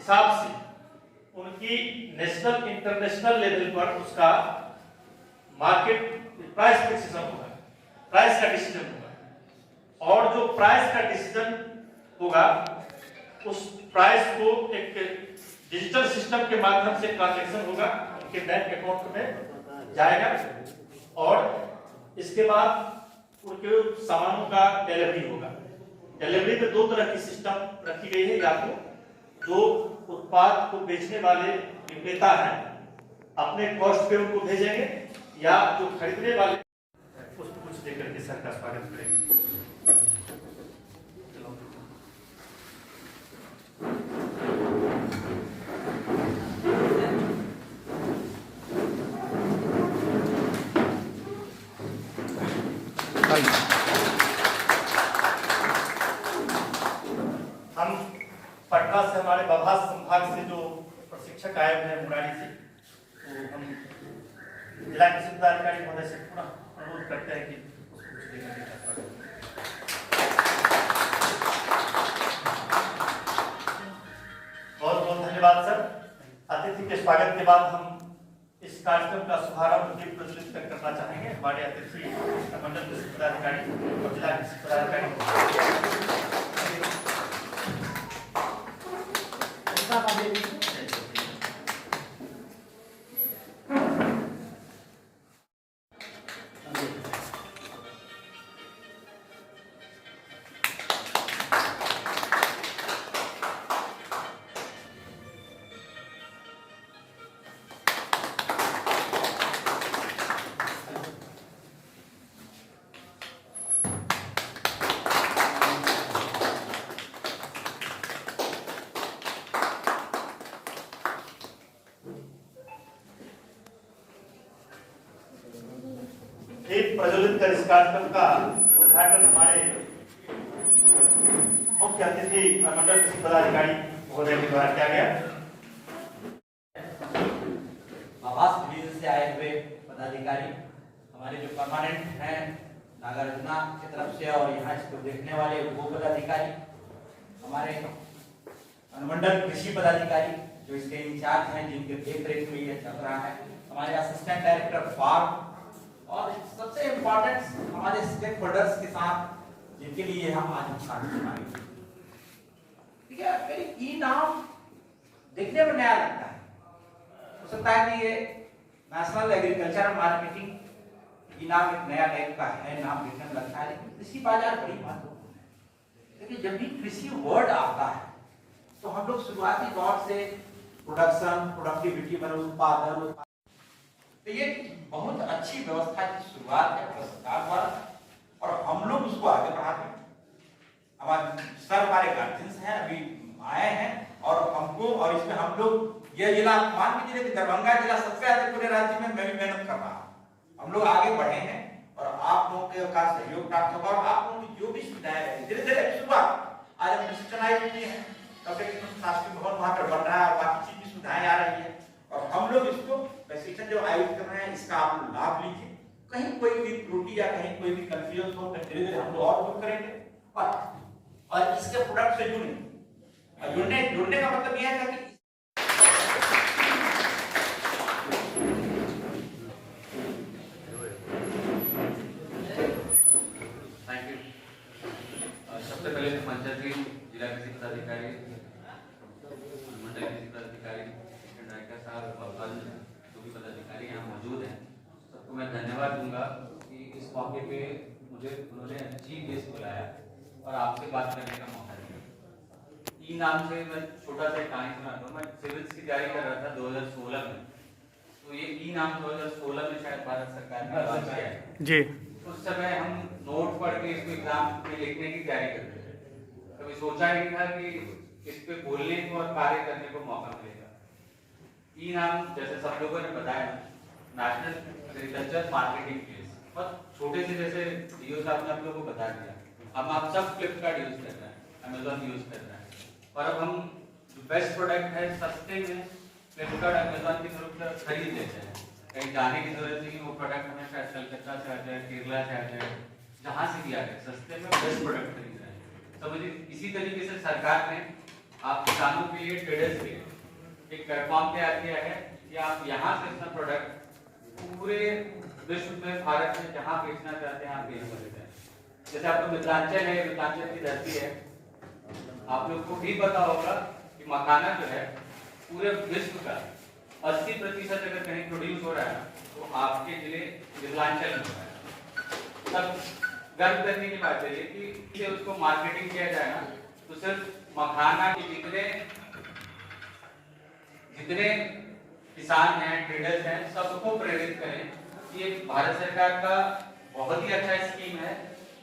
हिसाब से उनकी नेशनल इंटरनेशनल लेवल पर उसका मार्केट प्राइस फिक्सेशन होगा, प्राइस का डिसीजन होगा, और जो प्राइस का डिसीजन होगा उस प्राइस को एक डिजिटल सिस्टम के माध्यम से ट्रांजैक्शन होगा, उनके बैंक अकाउंट में जाएगा, और इसके बाद उनके सामानों का डिलीवरी होगा। डिलीवरी में दो तरह की सिस्टम रखी गई है, या तो जो उत्पाद को बेचने वाले विक्रेता हैं अपने कॉस्ट पे उनको भेजेंगे, या जो खरीदने वाले उसको कुछ देकर के सर का स्वागत करेंगे। हम पटना से हमारे बभास संभाग से जो प्रशिक्षक आए हुए हैं मुरारी से, तो हम जिला कृषि पदाधिकारी महोदय से पुनः अनुरोध करते हैं कि बहुत बहुत धन्यवाद सर। अतिथि के स्वागत के बाद हम इस कार्यक्रम का शुभारंभ दीप प्रज्वलित करना चाहेंगे। हमारे अतिथि मंडल कृषि पदाधिकारी और जिला कृषि पदाधिकारी प्रज्वलित कर इस कार्यक्रम का उद्घाटन हमारे मुख्य अतिथि और मंडल कृषि पदाधिकारी महोदय के द्वारा किया गया। आवास डिवीजन से आए हुए पदाधिकारी, हमारे जो परमानेंट हैं नागार्जुना की तरफ से, और यहाँ इसको देखने वाले वो पदाधिकारी, हमारे अनुमंडल कृषि पदाधिकारी जो इसके इंचार्ज हैं, जिनके देख रेख में ये चल रहा है, हमारे असिस्टेंट डायरेक्टर फार्म, और सबसे इम्पोर्टेंट हमारे स्टेक होल्डर्स के साथ जिनके लिए हम आज शामिल हैं। ठीक है, मेरी ई नाम देखने में नया लगता है, हो सकता है कि ये नेशनल एग्रीकल्चर मार्केटिंग ई नाम एक नया टाइप का है, नाम देखने में लगता है, लेकिन कृषि बाजार बड़ी महत्वपूर्ण है। लेकिन जब भी कृषि वर्ड आता है तो हम लोग शुरुआती दौर से प्रोडक्शन, प्रोडक्टिविटी, मतलब उत्पादन, तो ये बहुत अच्छी व्यवस्था की शुरुआत है सरकार द्वारा, और हम लोग उसको आगे बढ़ाते हैं। हमारे सर हमारे गार्जियंस हैं, अभी आए हैं, और हमको, और इसमें हम लोग ये जिला मान लीजिए कि दरभंगा जिला सबसे अधिक पूरे राज्य में मैं भी मेहनत कर रहा हूँ। हम लोग आगे बढ़े हैं और आप लोगों के का सहयोग प्राप्त होगा, और आप लोगों की जो भी सुविधाएं है धीरे धीरे शुरुआत, आज हम प्रशिक्षण आयोजित किए हैं, शासकीय भवन वहां पर बन रहा है, और बाकी चीज की सुविधाएं आ रही है, और हम लोग इसको प्रशिक्षण जो आयोजित कर रहे हैं इसका आप लाभ लीजिए। कहीं कोई भी त्रुटि या कहीं कोई भी कंफ्यूजन हो तो धीरे धीरे हम लोग और दूर करेंगे, और इसके प्रोडक्ट से जुड़े, और जुड़ने का मतलब यह है कि थैंक यू। सबसे पहले तो पंचायत जिला कृषि पदाधिकारी, मंडल कृषि पदाधिकारी, डायरेक्टर साहब और जो भी पदाधिकारी यहाँ मौजूद हैं, सबको मैं धन्यवाद दूंगा कि इस मौके पे मुझे उन्होंने चीफ गेस्ट बुलाया और आपसे बात करने का मौका दिया। ई नाम से मैं छोटा सा कहानी सुनाता हूँ। मैं सिविल्स की तैयारी कर रहा था 2016 में, तो ये ई नाम 2016 में शायद भारत सरकार ने लॉन्च किया है जी। उस समय हम नोट पढ़ के इसको एग्जाम में लिखने की तैयारी करते थे, कभी सोचा नहीं था कि इस पे बोलने को और कार्य करने को मौका मिलेगा। ई नाम जैसे सब लोगों ने बताया, नेशनल एग्रीकल्चर मार्केटिंग प्लेस, बहुत छोटे से, जैसे डीओ साहब ने आप लोगों को बता दिया, हम आप सब फ्लिपकार्ट यूज कर रहे हैं, अमेजोन यूज कर रहे हैं, और अब हम जो बेस्ट प्रोडक्ट है सस्ते में फ्लिपकार्ट अमेजोन की तरफ से खरीद लेते हैं, कहीं जाने की जरूरत नहीं, वो प्रोडक्ट हमें शायद कलकत्ता से आ जाए, केरला से आ जाए, जहाँ से भी आ जाए, सस्ते में बेस्ट प्रोडक्ट खरीद रहे हैं। तो मुझे इसी तरीके से सरकार ने आप किसानों के लिए, ट्रेडर्स के लिए एक प्लेटफॉर्म तैयार किया है कि आप यहाँ से अपना प्रोडक्ट पूरे विश्व में, भारत में जहाँ बेचना चाहते हैं आप बेच सकते हैं। जैसे आपको मिथिलांचल है, मिथिलांचल की धरती है, आप लोग को भी पता होगा कि मखाना जो है पूरे विश्व का 80% अगर कहीं प्रोड्यूस हो रहा है तो आपके जिले मिथिलांचल में हो रहा है। तब गर्व करने की बात है कि उसको मार्केटिंग किया जाए ना, तो सिर्फ मखाना के जितने किसान हैं, ट्रेडर्स हैं, सबको प्रेरित करें। ये भारत सरकार का बहुत ही अच्छा स्कीम है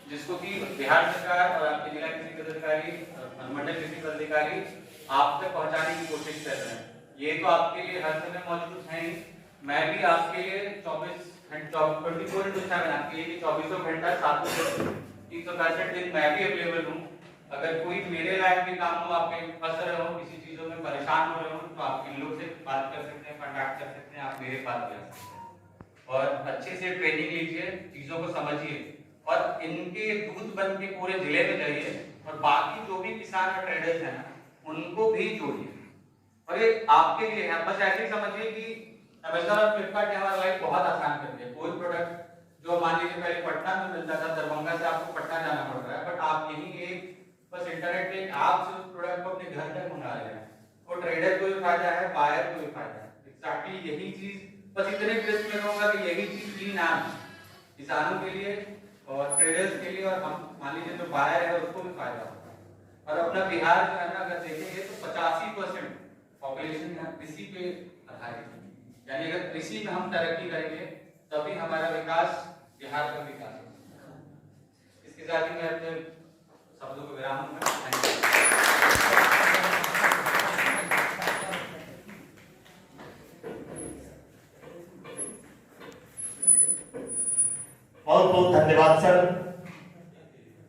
जिसको कि बिहार सरकार और आपके जिला कृषि पदाधिकारी, अनुमंडल कृषि पदाधिकारी आप तक पहुंचाने की कोशिश कर रहे हैं। ये तो आपके लिए हर समय मौजूद है ही, मैं भी आपके लिए 24 घंटा आपके लिए 24 घंटा 7 दिन 365 दिन मैं भी अवेलेबल हूँ। अगर कोई मेरे लायक भी काम हो, आप कहीं फंस रहे हो, किसी चीजों में परेशान हो रहे हो, तो आप इन लोग से बात कर सकते हैं, कॉन्टैक्ट कर सकते हैं, आप मेरे पास भी आ सकते हैं और अच्छे से ट्रेनिंग लीजिए, चीजों को समझिए और इनके दूध बन के पूरे जिले में जाइए और बाकी जो भी किसान और ट्रेडर्स हैं उनको भी जोड़िए। और ये आपके लिए है, बस ऐसे ही समझिए कि अमेज़न और फ्लिपकार्ट ने हमारा लाइफ बहुत आसान कर दिया। कोई प्रोडक्ट जो मान लीजिए पहले पटना में मिलता था, दरभंगा से आपको पटना जाना पड़ रहा है, बट आप यही एक बस इंटरनेट पे आप से उस प्रोडक्ट को अपने घर तक मंगा रहे हैं। और ट्रेडर को भी फायदा है, बायर को भी फायदा है। एक्जैक्टली यही चीज, बस इतने प्लेस में कहूंगा कि यही चीज तीन आम किसानों के लिए और ट्रेडर्स के लिए और हम मान लीजिए जो बायर है उसको भी फायदा होगा। और अपना बिहार जो है ना, अगर देखेंगे तो 85% पॉपुलेशन यहाँ कृषि पे आधारित है। यानी अगर कृषि में हम तरक्की करेंगे तभी हमारा विकास, बिहार का विकास होगा। इसके साथ ही मैं अपने शब्दों को विराम दूंगा। बहुत बहुत धन्यवाद सर।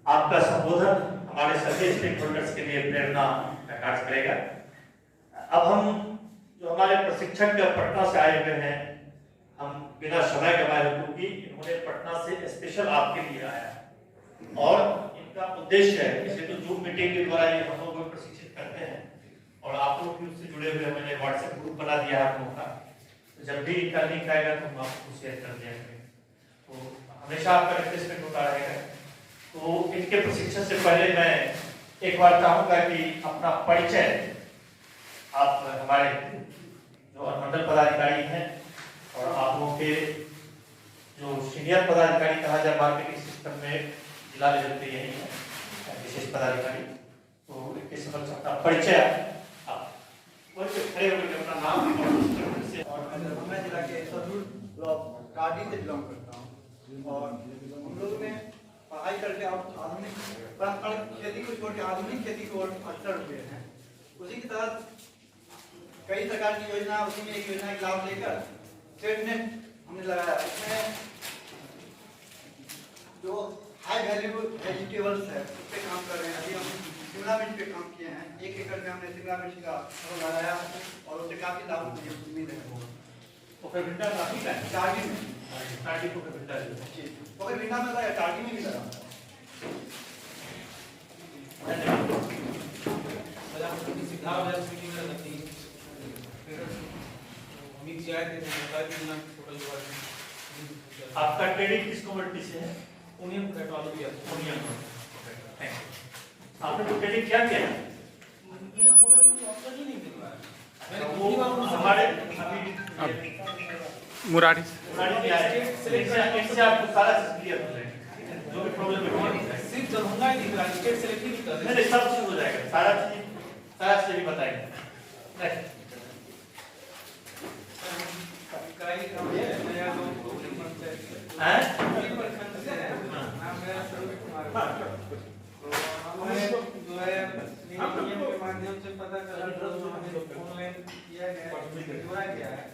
आपका संबोधन हमारे सभी स्टेक होल्डर्स के लिए प्रेरणा का कार्य करेगा। अब हम जो हमारे प्रशिक्षक पटना से आए हुए हैं, हम बिना समय गवाए, क्योंकि इन्होंने पटना से स्पेशल आपके लिए आया और इनका उद्देश्य है, इसे तो जूम मीटिंग के द्वारा ये हम लोग को प्रशिक्षित करते हैं और आप लोग भी उससे जुड़े हुए, मैंने व्हाट्सएप ग्रुप बना दिया है आप लोगों का, तो जब भी इनका लिंक आएगा तो हम आपको शेयर कर दिया करेंगे। तो हमेशा आपका रिक्वेस्टमेंट होता रहेगा। तो इनके प्रशिक्षण से पहले मैं एक बार चाहूंगा कि अपना परिचय आप हमारे जो अनुमंडल पदाधिकारी हैं और आप लोगों के जो सीनियर पदाधिकारी कहा जाए मार्केटिंग सिस्टम में जिला लेवल पे यही है, विशेष पदाधिकारी, तो इनके समक्ष अपना परिचय आप खड़े होकर अपना नाम और दरभंगा जिला के सदुर ब्लॉक काटी से बिलोंग करता हूँ और हम लोग ने पढ़ाई करके अब आधुनिक पारंपरिक खेती को छोड़ के आधुनिक खेती को अग्रसर हुए हैं। उसी के तहत कई सरकार की योजना, उसी में एक योजना का लाभ लेकर ट्रेडनेट हमने लगाया। इसमें जो हाई वैल्यू वेजिटेबल्स है उस पर काम कर रहे हैं। अभी हम शिमला मिर्च पे काम किए हैं। 1 एकड़ में हमने शिमला मिर्च का फसल लगाया और उससे काफी लाभ मुझे उम्मीद है। पोखरबिंडा काफी का है, टारगी में टारगी पोखरबिंडा जी, पोखरबिंडा में लगा, टारगी में भी लगा। आपका ट्रेडिंग किस कमोडिटी से है? ओनियन पेट्रोल भी ओनियन। आपने तो ट्रेडिंग क्या किया है? वो हमारे अभी मुरारी मुरारी आए, इससे आपको सारा चीज क्लियर हो जाएगा, जो भी प्रॉब्लम है। सिर्फ दरभंगा ही दिख रहा है, स्टेट सेलेक्ट ही नहीं कर रहे। नहीं, सब चीज हो जाएगा, सारा चीज भी बताएंगे। कई काम है, नया लोग हैं? जो है नियम के माध्यम से पता चला तो हमें ऑनलाइन किया गया, जुड़ा गया है।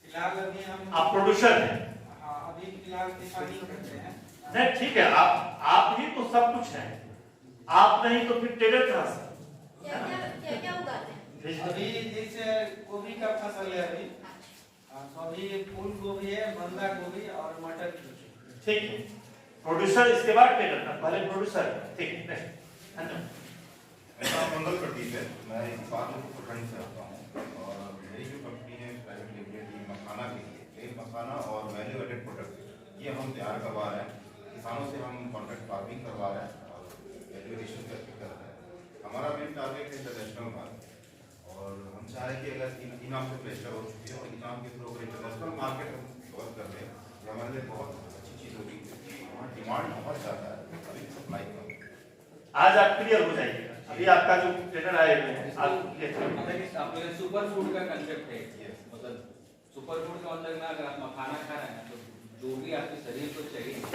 फिलहाल अभी हम आप प्रोड्यूसर हैं? अभी फिलहाल किसानी करते हैं। नहीं ठीक है, आप ही तो सब कुछ है, आप नहीं तो फिर ट्रेडर कहाँ से? क्या उगाते हैं? अभी जैसे गोभी का फसल है, अभी फूल गोभी है, बंदा गोभी और मटर की। ठीक है, प्रोड्यूसर इसके बाद ट्रेडर, पहले प्रोड्यूसर। ठीक है, धन्यवाद। मंगल प्रदीप है, मैं इस्पात उपखंड से आता हूँ और मेरी जो कंपनी है प्राइवेट लिमिटेड मखाना के लिए प्लेन मखाना और वैल्यू एडेड प्रोडक्ट ये हम तैयार करवा रहे हैं। किसानों से हम कॉन्ट्रैक्ट फार्मिंग करवा रहे हैं और वैल्यू एडिशन करके कर रहे हैं। हमारा मेन टारगेट है इंटरनेशनल मार्केट और हम चाह रहे हैं कि अगर इनाम से प्लेस्टर हो चुकी है और इनाम के थ्रू अगर इंटरनेशनल मार्केट हम कवर कर रहे हैं तो हमारे लिए बहुत अच्छी चीज़ होगी क्योंकि वहाँ डिमांड बहुत ज़्यादा है, अभी सप्लाई कम है। आज आप क्लियर हो जाइएगा। अभी आपका जो ट्रेनर आए हुए हैं आप आपके सुपर फूड का कंसेप्ट है, मतलब सुपर फूड का मतलब ना, अगर आप मखाना खा रहे हैं तो जो भी आपके शरीर को चाहिए तो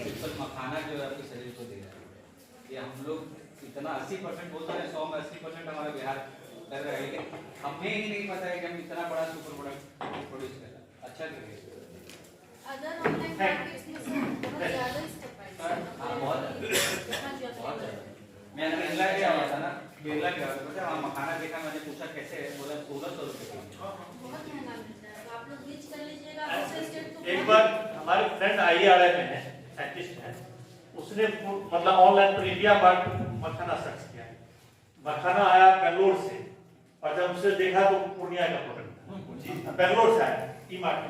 सिंपल मखाना जो है आपके शरीर को दे रहा है। ये हम लोग इतना 80% बोलते हैं, 100 में 80% हमारा बिहार कर रहा है, लेकिन हमें ही नहीं पता है कि हम इतना बड़ा सुपर प्रोडक्ट प्रोड्यूस कर रहे हैं। अच्छा करिए अदर ऑनलाइन मार्केट्स में से बहुत ज्यादा इसका प्राइस है। बहुत मैंने केरला गया हुआ था ना, केरला गया हुआ था, वहाँ मखाना देखा, मैंने पूछा कैसे है, बोला 1600 रुपये। बहुत महंगा मिलता है, तो आप लोग रीच कर लीजिएगा। दूसरे स्टेट को एक बार हमारे फ्रेंड IRI में है, साइंटिस्ट है, उसने मतलब ऑनलाइन पर इंडिया मार्ट मखाना सर्च किया। मखाना आया बेंगलोर से और जब उसे देखा तो पूर्णिया का प्रोडक्ट बेंगलोर से आया ई मार्ट के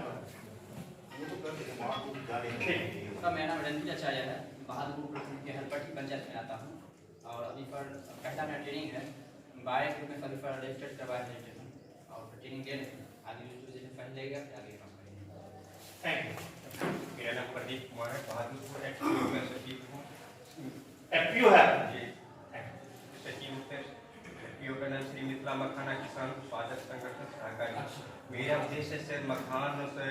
उसका मेरा नाम रणजीत आचार्य है, बहादुरपुर प्रखंड के हरपट्टी पंचायत में आता हूँ और अभी पर पहला मेरा ट्रेनिंग है, 12 ग्रुप में सभी पर रजिस्टर्ड करवाया रजिस्ट्रेशन और ट्रेनिंग दे रहे हैं। आगे जो जैसे फंड लेगा आगे काम करेंगे। Thank you. मेरा नाम प्रदीप कुमार है, बहादुरपुर एक्टिव में सचिव हूँ। FPO है जी, सचिव थे। FPO का नाम श्री मिथिला मखाना किसान उत्पादक संगठन सहकारी। मेरा उद्देश्य से मखान से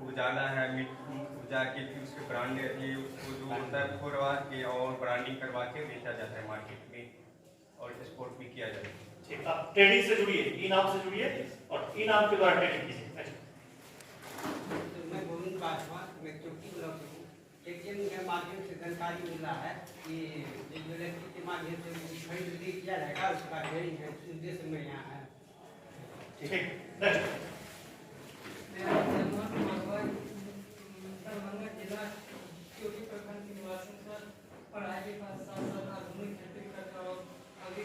उपजाना है, उपजा के फिर उसके ब्रांड उसको जो होता है फोरवा के और ब्रांडिंग करवा के बेचा जाता है मार्केट में और एक्सपोर्ट भी किया जाता है। ठीक, आप ट्रेडिंग से जुड़िए, ई नाम से जुड़िए और ई नाम के द्वारा ट्रेडिंग कीजिए। तो मैं गोविंद पासवान, मैं चौकी ब्लॉक से हूँ। एक ये मुझे माध्यम से जानकारी मिल रहा है कि जिस व्यक्ति के माध्यम से खरीद किया जाएगा उसका ट्रेनिंग है, उस उद्देश्य में यहाँ है। ठीक है, नेक्स्ट। दरभंगा जिला चोटी प्रखंड के निवासी सर, पढ़ाई के साथ साथ आधुनिक खेती करता और अभी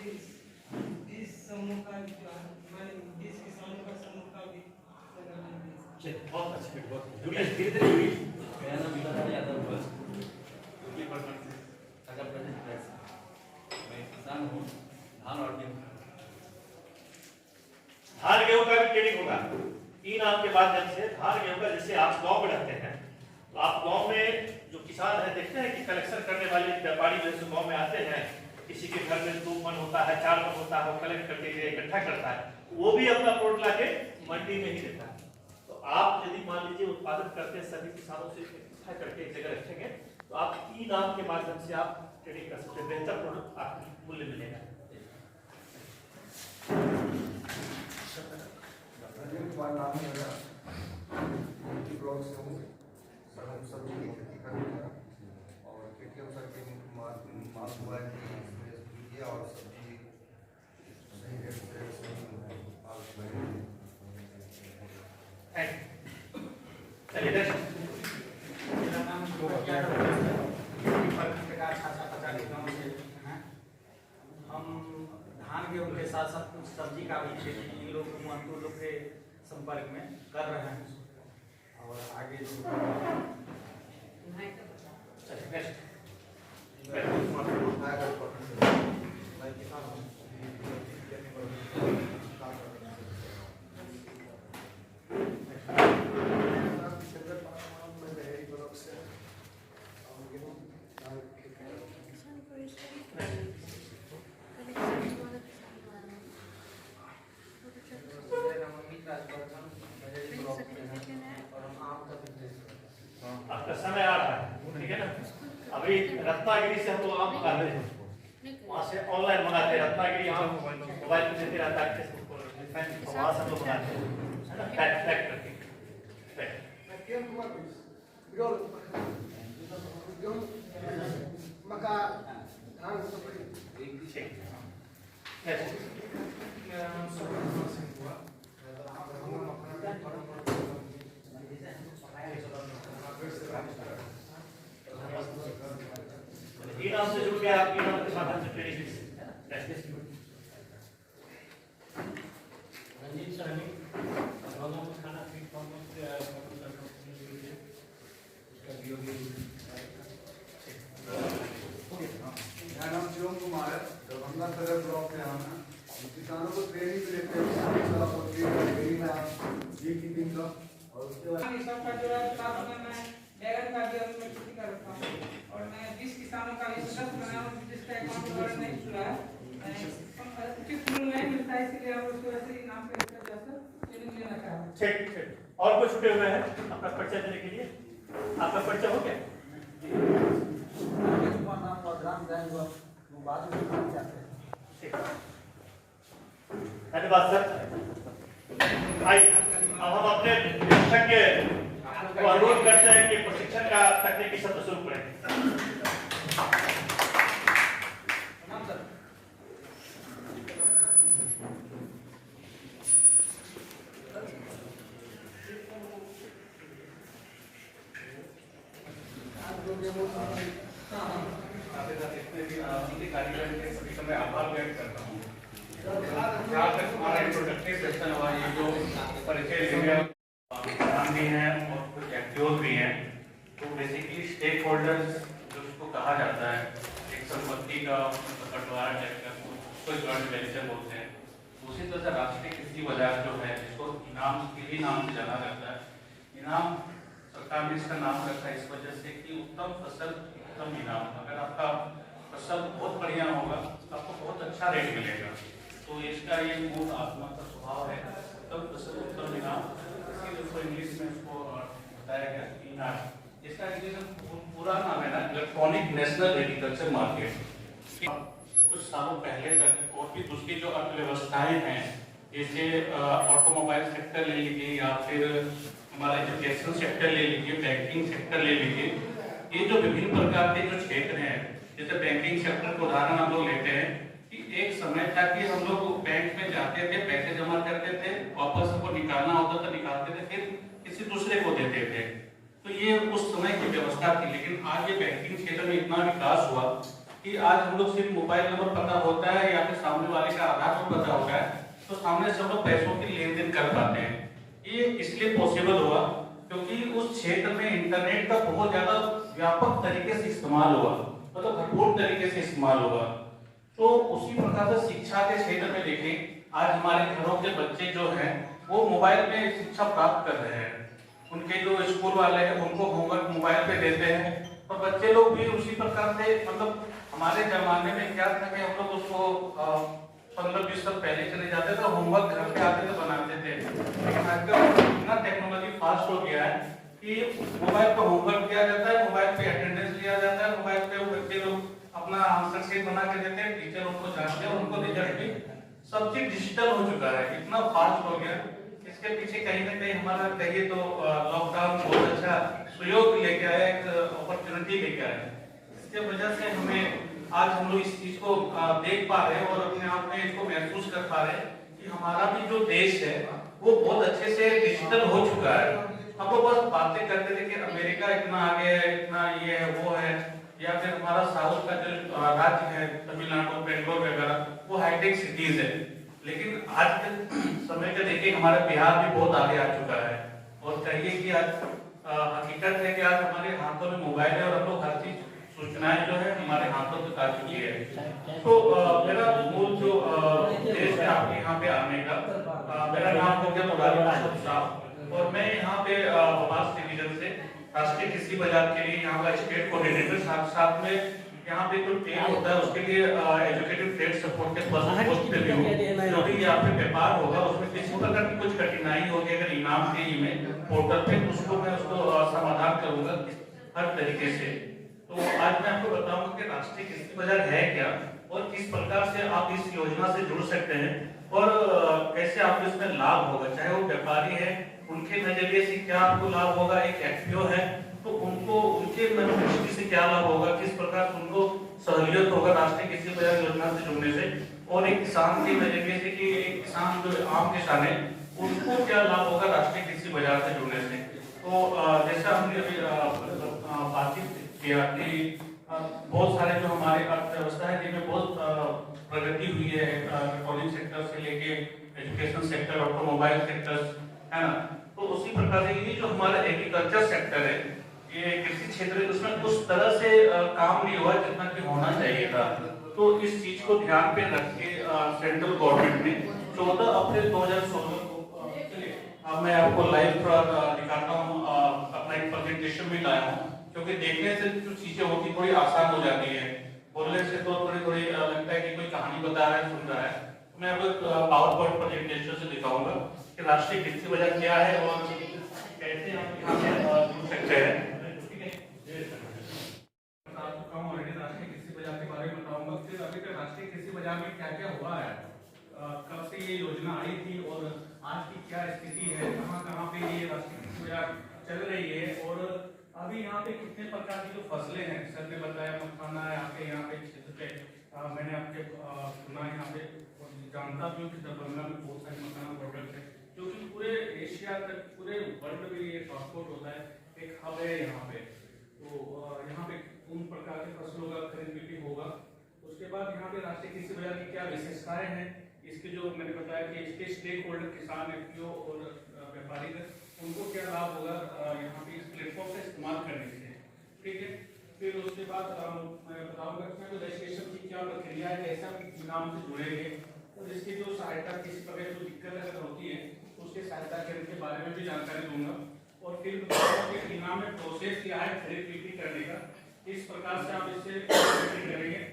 इस समूह का मैंने 20 किसानों का समूह का भी बहुत अच्छी, बहुत जुड़िए, धीरे-धीरे जुड़िए। मेरा नाम विकास यादव है, चोटी प्रखंड से नगर प्रदेश प्रेस। मैं किसान हूँ, धान और गेहूँ का भी ट्रेनिंग होगा। ई नाम के माध्यम से धान गेहूं का, जैसे आप गांव में रहते हैं तो आप गांव में जो किसान है देखते हैं कि कलेक्शन करने वाले व्यापारी जैसे गांव में आते हैं, किसी के घर में 2 मन होता है, 4 मन होता है, वो कलेक्ट करके इकट्ठा करता है, वो भी अपना प्रोडक्ट लाके मंडी में ही देता है। तो आप यदि मान लीजिए उत्पादन करते हैं, सभी किसानों से इकट्ठा करके एक जगह रखेंगे तो आप ई नाम के माध्यम से आप ट्रेडिंग कर सकते हैं, बेहतर प्रोडक्ट आपको मूल्य मिलेगा। नाम है मेरा, ब्लॉक से हूँ, सब्जी की खेती करते हैं और खेती अवसर के माल हुआ है कि और सब्जी सही रेट से मेरा नाम हम धान गेहूँ के साथ साथ कुछ सब्जी का भी खेती इन लोग मजदूर लोग के संपर्क में कर रहे हैं और आगे आपका समय आ रहा है, ठीक है ना। अभी रत्नागिरी से हम लोग आम मंगाते हैं, वहाँ से ऑनलाइन मंगाते हैं, रत्नागिरी आम मोबाइल पे देते रहता है, वहाँ से हम लोग मंगाते हैं, है ना, पैक करके। मेरा नाम सुरेंद्र सिंह हुआ। ई नाम से जुड़ गया, आप ई नाम के माध्यम से ट्रेडिंग रंजीत सहनी दोनों खाना प्लेटफॉर्म से उसका बीओबी मेरा नाम शिवम कुमार है, दरभंगा सदर ब्लॉक से हम हैं। किसानों को ट्रेनिंग के लिए ट्रेनिंग का और उसके बाद सबका जो है साथ में मैं बैगन का भी मैं खेती कर रखा हूँ और मैं 20 किसानों का लिस्ट बनाया हूँ जिसका अकाउंट नंबर नहीं खुला है उचित मूल्य नहीं मिलता है, इसलिए हम उसको ऐसे ही नाम पे इसका जैसा ट्रेनिंग लेना चाह रहे हैं। ठीक ठीक। और कुछ छुटे हुए हैं अपना परिचय देने के लिए? आपका परिचय हो गया? धन्यवाद सर। भाई अब हम अपने विशेषज्ञ को अनुरोध करते हैं कि प्रशिक्षण का तकनीकी शब्द शुरू करें। कार्यक्रम के सभी समय आभार व्यक्त करता हूँ। जहाँ तक हमारा इंट्रोडक्टरी सेशन हुआ, ये जो परिचय किसान भी हैं और कुछ एफपीओ भी हैं, तो बेसिकली स्टेक होल्डर्स जो उसको कहा जाता है, एक संपत्ति का बंटवारा टाइप का, उसको जॉइंट वेंचर बोलते हैं। उसी तरह से राष्ट्रीय कृषि बाजार जो है, जिसको इनाम के ही नाम से जाना जाता है, इनाम सरकार ने इसका नाम रखा है इस वजह से कि उत्तम फसल उत्तम इनाम। अगर आपका फसल बहुत बढ़िया होगा तो आपको बहुत अच्छा रेट मिलेगा। तो इसका ये मूल आत्मा का स्वभाव है, उत्तम फसल उत्तम इनाम। इसीलिए उसको इंग्लिश में इसको बताया गया इनाम। इसका इंग्लिश पूरा नाम है ना, इलेक्ट्रॉनिक नेशनल एग्रीकल्चर मार्केट। कुछ सालों पहले तक और भी दूसरी जो अर्थव्यवस्थाएं हैं, जैसे ऑटोमोबाइल सेक्टर ले लीजिए या फिर हमारा एजुकेशन सेक्टर ले लीजिए, बैंकिंग सेक्टर ले लीजिए, ये जो विभिन्न प्रकार के जो क्षेत्र हैं, जैसे बैंकिंग सेक्टर को उदाहरण हम लोग लेते हैं कि एक समय था कि हम लोग बैंक में जाते थे, पैसे जमा करते थे, वापस हमको निकालना होता था, निकालते थे, फिर किसी दूसरे को देते थे। तो ये उस समय की व्यवस्था थी। लेकिन आज ये बैंकिंग क्षेत्र में इतना विकास हुआ कि आज हम लोग सिर्फ मोबाइल नंबर पता होता है या फिर सामने वाले का आधार नंबर पता होता है, तो सामने से हम लोग पैसों की लेन देन कर पाते हैं। ये इसलिए पॉसिबल हुआ क्योंकि उस क्षेत्र में इंटरनेट का बहुत ज्यादा व्यापक तरीके से इस्तेमाल हुआ, मतलब भरपूर तरीके से इस्तेमाल हुआ। तो उसी प्रकार से शिक्षा के क्षेत्र में देखें, आज हमारे घरों के बच्चे जो हैं वो मोबाइल में शिक्षा प्राप्त कर रहे हैं। उनके जो स्कूल वाले हैं उनको होमवर्क मोबाइल पे देते हैं और बच्चे लोग भी उसी प्रकार से, मतलब हमारे जमाने में क्या था कि हम लोग उसको 15-20 साल पहले चले जाते थे, होमवर्क घर पे आते थे बनाते थे। लेकिन आजकल इतना टेक्नोलॉजी फास्ट हो गया है कि मोबाइल पे होमवर्क किया जाता है, मोबाइल पे अटेंडेंस लिया जाता है, मोबाइल पे बच्चे लोग अपना आंसर शीट बना के देते हैं, टीचर उनको जानते हैं, उनको रिजल्ट भी सब चीज डिजिटल हो चुका है, इतना फास्ट हो गया। इसके पीछे कहीं ना कहीं हमारा कहिए तो लॉकडाउन बहुत अच्छा सुयोग लेके आया, एक अपॉर्चुनिटी लेके आया। इसके वजह से हमें आज हम लोग इस चीज को देख पा रहे हैं और अपने आप में इसको महसूस कर पा रहे हैं कि हमारा भी जो देश है वो बहुत अच्छे से डिजिटल हो चुका है। हम लोग बस बातें करते थे कि अमेरिका इतना आगे है, इतना ये है वो है, या फिर हमारा साउथ का जो राज्य है तमिलनाडु, बेंगलोर वगैरह, वो हाईटेक सिटीज है। लेकिन आज के समय के देखिए हमारा बिहार भी बहुत आगे आ चुका है और कहिए कि आज हकीकत है कि आज हमारे हाथों में मोबाइल है और हम लोग हर चीज सूचनाएं जो है हमारे हाथों तक आ चुकी है। तो मेरा मूल जो उद्देश्य है आपके यहाँ पे आने का, मेरा नाम हो गया मुरारी साहब और मैं यहाँ पे आवास डिवीजन से राष्ट्रीय कृषि बाजार के लिए यहाँ का स्टेट कोऑर्डिनेटर, साथ में यहाँ पे जो ट्रेड होता है उसके लिए एजुकेटिव ट्रेड सपोर्ट के पोस्ट पे भी हूँ। जो भी यहाँ पे व्यापार होगा उसमें किसी प्रकार की कुछ कठिनाई होगी अगर इनाम के ईमेल पोर्टल पे, उसको मैं उसको समाधान करूंगा हर तरीके से। तो आज मैं आपको बताऊंगा कि राष्ट्रीय कृषि बाजार है क्या और किस प्रकार से आप इस योजना से जुड़ सकते हैं और कैसे आपको इसमें लाभ होगा, चाहे वो व्यापारी है उनके नजरिए से क्या आपको लाभ होगा, एक एफपीओ है तो उनको उनके दृष्टि से क्या लाभ होगा, किस प्रकार से उनको सहूलियत होगा राष्ट्रीय कृषि बाजार योजना से जुड़ने से, और एक किसान के नजरिए से कि एक किसान जो आम किसान है उनको क्या लाभ होगा राष्ट्रीय कृषि बाजार से जुड़ने से। तो जैसा हमने अभी बातचीत किया कि बहुत सारे जो हमारे अर्थव्यवस्था है जिनमें बहुत प्रगति हुई है, इलेक्ट्रॉनिक सेक्टर से लेके एजुकेशन सेक्टर, ऑटोमोबाइल सेक्टर, है ना। तो उसी प्रकार से ये जो हमारा एग्रीकल्चर सेक्टर है, ये कृषि क्षेत्र है, उसमें उस तरह से काम नहीं हुआ जितना कि होना चाहिए था। तो इस चीज को ध्यान पे रख के सेंट्रल गवर्नमेंट ने 14 अप्रैल 2016 को, चलिए अब मैं आपको लाइव दिखाता हूँ, अपना एक प्रेजेंटेशन भी लाया हूँ, क्योंकि देखने से जो चीजें होती थोड़ी आसान हो जाती है, बोलने से तो थोड़ी लगता है कि कोई कहानी बता रहा है, सुन रहा है। तो मैं आपको पावर पॉइंट प्रेजेंटेशन से दिखाऊंगा कि राष्ट्रीय कृषि बाजार क्या है और कैसे हम यहाँ पे जुड़ सकते हैं। राष्ट्रीय कृषि बाजार के बारे में बताऊंगा, फिर अभी तक राष्ट्रीय कृषि बाजार में क्या क्या हुआ है, कब से ये योजना आई थी और आज की क्या स्थिति है, कहाँ पे ये राष्ट्रीय कृषि बाजार चल रही है, और अभी यहाँ पे कितने प्रकार की जो फसलें हैं, सर ने बताया मखाना है यहाँ पे क्षेत्र पे, मैंने आपके सुना यहाँ पे जानता भी हूँ कि दरभंगा में बहुत सारे मखाना प्रोडक्ट है, जो कि पूरे एशिया तक, पूरे वर्ल्ड में ये ट्रांसपोर्ट होता है, एक हब है यहाँ पे। तो यहाँ पे उन प्रकार के फसलों का खरीद बिक्री होगा। उसके बाद यहाँ पे राष्ट्रीय कृषि बाजार की क्या विशेषताएं हैं, इसके जो मैंने बताया कि इसके स्टेक होल्डर किसान, एफपीओ और व्यापारी है, उनको क्या लाभ होगा यहाँ पे इस प्लेटफॉर्म का इस्तेमाल करने से, ठीक है। फिर उसके बाद मैं बताऊंगा इसमें तो रजिस्ट्रेशन की क्या प्रक्रिया है, कैसा नाम से जुड़ेंगे, और इसकी जो सहायता, किसी प्रकार जो दिक्कत अगर होती है उसके सहायता केंद्र के बारे में भी जानकारी दूंगा। और फिर बताऊंगा इनाम में प्रोसेस क्या है खरीद बिक्री करने का, इस प्रकार से आप इससे करेंगे।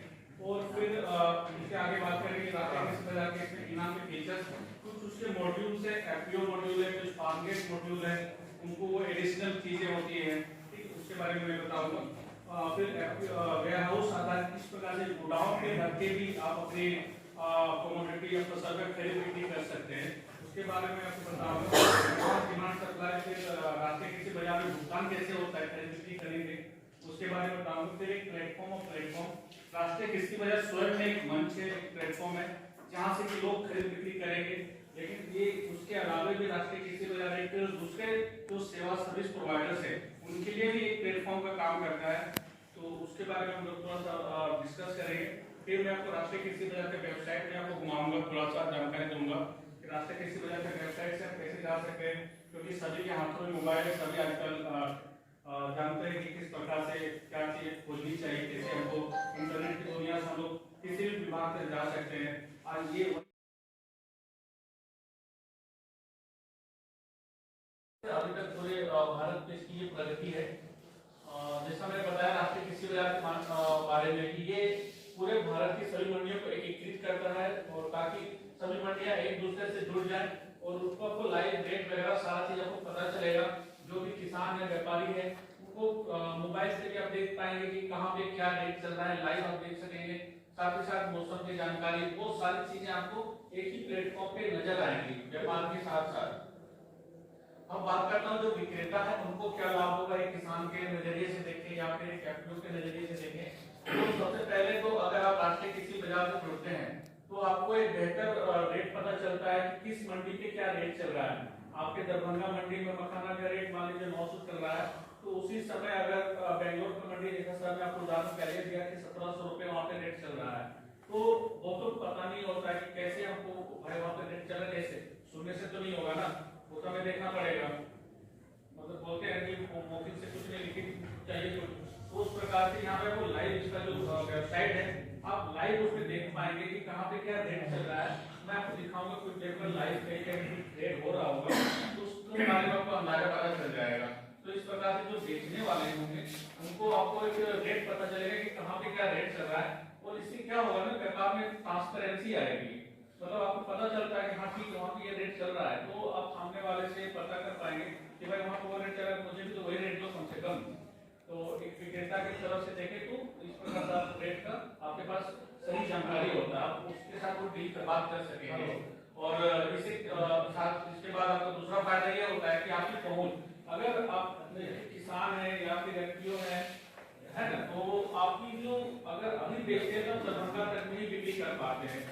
और फिर इसके आगे बात करेंगे राष्ट्रीय कृषि बाजार के इसमें इनाम के फीचर्स, कुछ उसके मॉड्यूल्स है, एफपीओ मॉड्यूल है, कुछ फार्म गेट मॉड्यूल है, उनको वो एडिशनल चीजें होती हैं, ठीक, उसके बारे में मैं बताऊंगा। फिर वेयर हाउस आधारित किस प्रकार से गोडाउन पे रख के भी आप अपनी कमोडिटी या फसल का खरीद बिक्री कर सकते हैं, उसके बारे में आपको बताऊंगा। डिमांड सप्लाई, फिर राष्ट्रीय कृषि बाजार में भुगतान कैसे होता है, खरीद बिक्री करेंगे, उसके बारे में बताऊंगा। फिर एक प्लेटफॉर्म, राष्ट्रीय कृषि बाजार स्वयं में एक मंच है, एक प्लेटफॉर्म है जहां से कि लोग खरीद बिक्री करेंगे, लेकिन ये उसके अलावा भी राष्ट्रीय कृषि बाजार एक दूसरे जो सेवा सर्विस प्रोवाइडर्स है उनके लिए भी एक प्लेटफॉर्म का काम करता है, तो उसके बारे में हम लोग थोड़ा सा डिस्कस करेंगे। फिर मैं आपको राष्ट्रीय कृषि बाजार के वेबसाइट में आपको घुमाऊंगा, थोड़ा सा जानकारी दूंगा कि राष्ट्रीय कृषि बाजार के वेबसाइट से आप कैसे जा सकते हैं, क्योंकि सभी के हाथों में मोबाइल है, सभी आजकल जानते हैं कि किस प्रकार से क्या चीज खोजनी चाहिए, कैसे हमको इंटरनेट की दुनिया से हम लोग किसी भी विभाग से जा सकते हैं। आज ये अभी तक पूरे भारत देश की ये प्रगति है। जैसा मैंने बताया राष्ट्रीय कृषि बाजार के बारे में कि ये पूरे भारत की सभी मंडियों को एकीकृत करता है, और ताकि सभी मंडियां एक दूसरे से जुड़ जाएं और उसको आपको लाइव रेट वगैरह सारा चीज आपको पता चलेगा। जो भी किसान है, व्यापारी है, उनको मोबाइल से भी आप देख पाएंगे कि कहाँ पे क्या रेट चल रहा है, लाइव आप देख सकेंगे। साथ ही साथ मौसम की जानकारी, वो सारी चीजें आपको एक ही प्लेटफॉर्म पे नजर आएंगी व्यापार के साथ साथ। अब बात करता हूँ जो विक्रेता है उनको क्या लाभ होगा, एक किसान के नजरिए से देखें या फिर एक एफपीओ के नजरिए से देखें। तो सबसे पहले तो अगर आप राष्ट्रीय कृषि बाजार से जुड़ते हैं तो आपको एक बेहतर रेट पता चलता है कि किस मंडी पे क्या रेट चल रहा है। आपके दरभंगा मंडी में मखाना का रेट मान लीजिए 900 चल रहा है, तो उसी समय अगर बेंगलोर की मंडी जैसा सर ने आपको उदाहरण पहले दिया कि 1700 रुपए वहाँ पे रेट चल रहा है, तो वो तो पता नहीं होता है कि कैसे हमको भाई वहाँ पे रेट चल रहा है, कैसे सुनने से तो नहीं होगा ना, वो तो हमें देखना पड़ेगा। मतलब बोलते हैं कि मौखिक से कुछ नहीं लिखित चाहिए कुछ, तो उस प्रकार से यहाँ पे वो लाइव इसका जो वेबसाइट है आप लाइव उसमें देख पाएंगे कि कहाँ पे क्या रेट चल रहा है। मैं आपको दिखाऊंगा कुछ देर पर लाइव कहीं रेट हो रहा होगा, तो उसके बारे में आपको अंदाजा पता चल जाएगा। तो इस प्रकार से जो बेचने वाले होंगे उनको आपको एक रेट पता चलेगा कि कहाँ पे क्या रेट चल रहा है, और इससे क्या होगा ना व्यापार में ट्रांसपेरेंसी आएगी। मतलब आपको पता चलता है कि हाँ ठीक है वहाँ पे ये रेट चल रहा है, तो आप सामने वाले से पता कर पाएंगे कि भाई वहाँ पे वो रेट चल रहा है, मुझे भी तो वही रेट लो कम से कम। तो एक विक्रेता की तरफ से देखें तो इस प्रकार का रेट का आपके पास सही जानकारी होता है, आप उसके साथ वो डील पर बात कर सकेंगे। और इसी साथ इसके बाद आपका दूसरा फायदा ये होता है कि आपकी पहुंच, अगर आप किसान है या फिर एफपीओ है ना, तो आपकी जो अगर अभी बेचते हैं तो दरभंगा तक में ही बिक्री कर पाते हैं,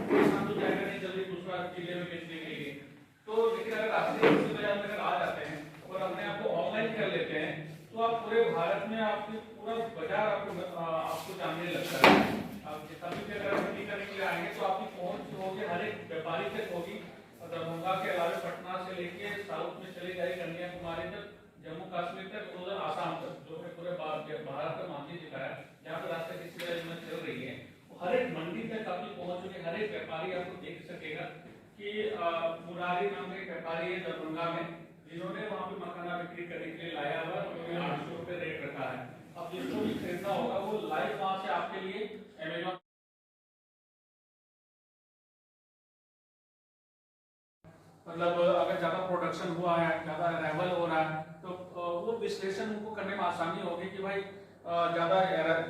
किसान तो जाएगा नहीं जल्दी दूसरा जिले में बेचने के लिए। तो लेकिन अगर राष्ट्रीय कृषि बाजार में अगर आ जाते हैं और अपने आप को ऑनलाइन कर लेते हैं तो तो आप पूरे भारत में आपकी पूरा बाजार आपको जानने लगता है। आप कभी भी अगर मंडी करने के लिए आएंगे तो आपकी पहुंच होगी, हर एक व्यापारी तक होगी। दरभंगा के अलावा पटना से लेके साउथ में चले जाए, कन्याकुमारी तक, जम्मू कश्मीर तक, उधर आसाम तक, जो है पूरे भारत का मानचित्र दिखाया जहाँ पर रास्ते किसी योजना चल रही है। हर एक मंडी तक आपकी पहुंच होगी, हर एक व्यापारी आपको देख सकेगा कि मुरारी नाम के व्यापारी है दरभंगा में, जिन्होंने वहाँ पे मखाना बिक्री करने के लिए लाया हुआ, उन्होंने 800 रुपये रेट रखा है। अब जिसको भी खरीदना होगा वो लाइव वहाँ से आपके लिए अमेजॉन, मतलब अगर ज्यादा प्रोडक्शन हुआ है, ज्यादा अराइवल हो रहा है, तो वो विश्लेषण उनको करने में आसानी होगी कि भाई ज्यादा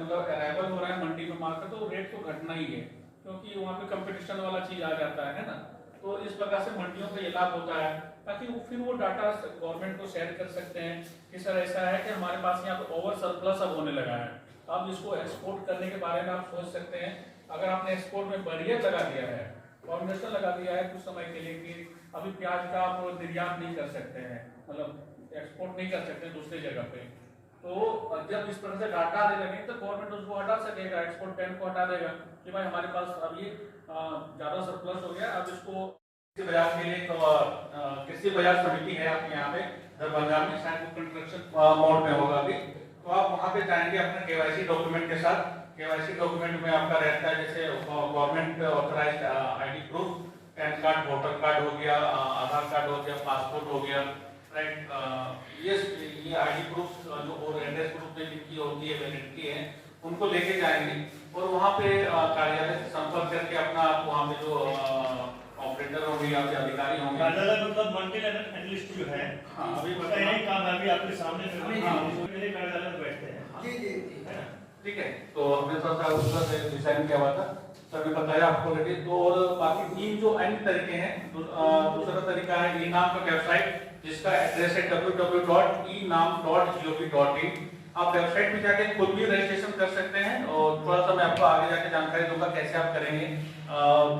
मतलब अराइवल हो रहा है मंडी में मार्केट, तो रेट तो घटना ही है, क्योंकि वहाँ पे कंपटीशन वाला चीज आ जाता है ना। तो इस प्रकार से मंडियों का ये लाभ होता है, ताकि फिर वो डाटा गवर्नमेंट को शेयर कर सकते हैं कि सर ऐसा है कि हमारे पास यहाँ पे ओवर सरप्लस अब होने लगा है, अब इसको एक्सपोर्ट करने के बारे में आप सोच सकते हैं। अगर आपने एक्सपोर्ट में बैरियर लगा दिया है, फाउंडेशन लगा दिया है कुछ समय के लिए कि अभी प्याज का आप निर्यात नहीं कर सकते हैं, मतलब एक्सपोर्ट नहीं कर सकते दूसरी जगह पे, तो जब इस तरह से डाटा आने लगे तो गवर्नमेंट उसको हटा सकेगा, एक्सपोर्ट बैन को हटा देगा कि भाई हमारे पास अब ये ज्यादा सरप्लस हो गया, अब इसको कृषि बाजार के लिए। तो कृषि बाजार समिति है आपके यहाँ पे दरभंगा में, शायद कंस्ट्रक्शन मोड में होगा अभी, तो आप वहाँ पे जाएंगे अपने केवाईसी डॉक्यूमेंट के साथ। केवाईसी डॉक्यूमेंट में आपका रहता है जैसे government authorised ID proof, pan card, voter card हो गया, आधार कार्ड हो गया, पासपोर्ट हो गया, राइट, ये आईडी प्रूफ जो और एड्रेस प्रूफ में लिखी होती है, वैलिडिटी है, उनको लेके जाएंगे और वहाँ पे कार्यालय से संपर्क करके अपना वहाँ पे जो ऑपरेटर होंगे या अधिकारी होंगे, कार्यालय मतलब मल्टी एनालिस्ट जो है, अभी पता नहीं काम है, अभी आपके सामने मेरे कार्यालय में बैठते हैं। जी जी ठीक है, तो हमने थोड़ा सा उसका डिजाइन किया हुआ था, सर ने बताया आपको ऑलरेडी। तो और बाकी 3 जो अन्य तरीके हैं, दूसरा तरीका है ई नाम का वेबसाइट, जिसका एड्रेस है www.enam.gov.in। आप वेबसाइट में जाके खुद भी रजिस्ट्रेशन कर सकते हैं और थोड़ा सा मैं आपको आगे जाके जानकारी दूंगा कैसे आप करेंगे।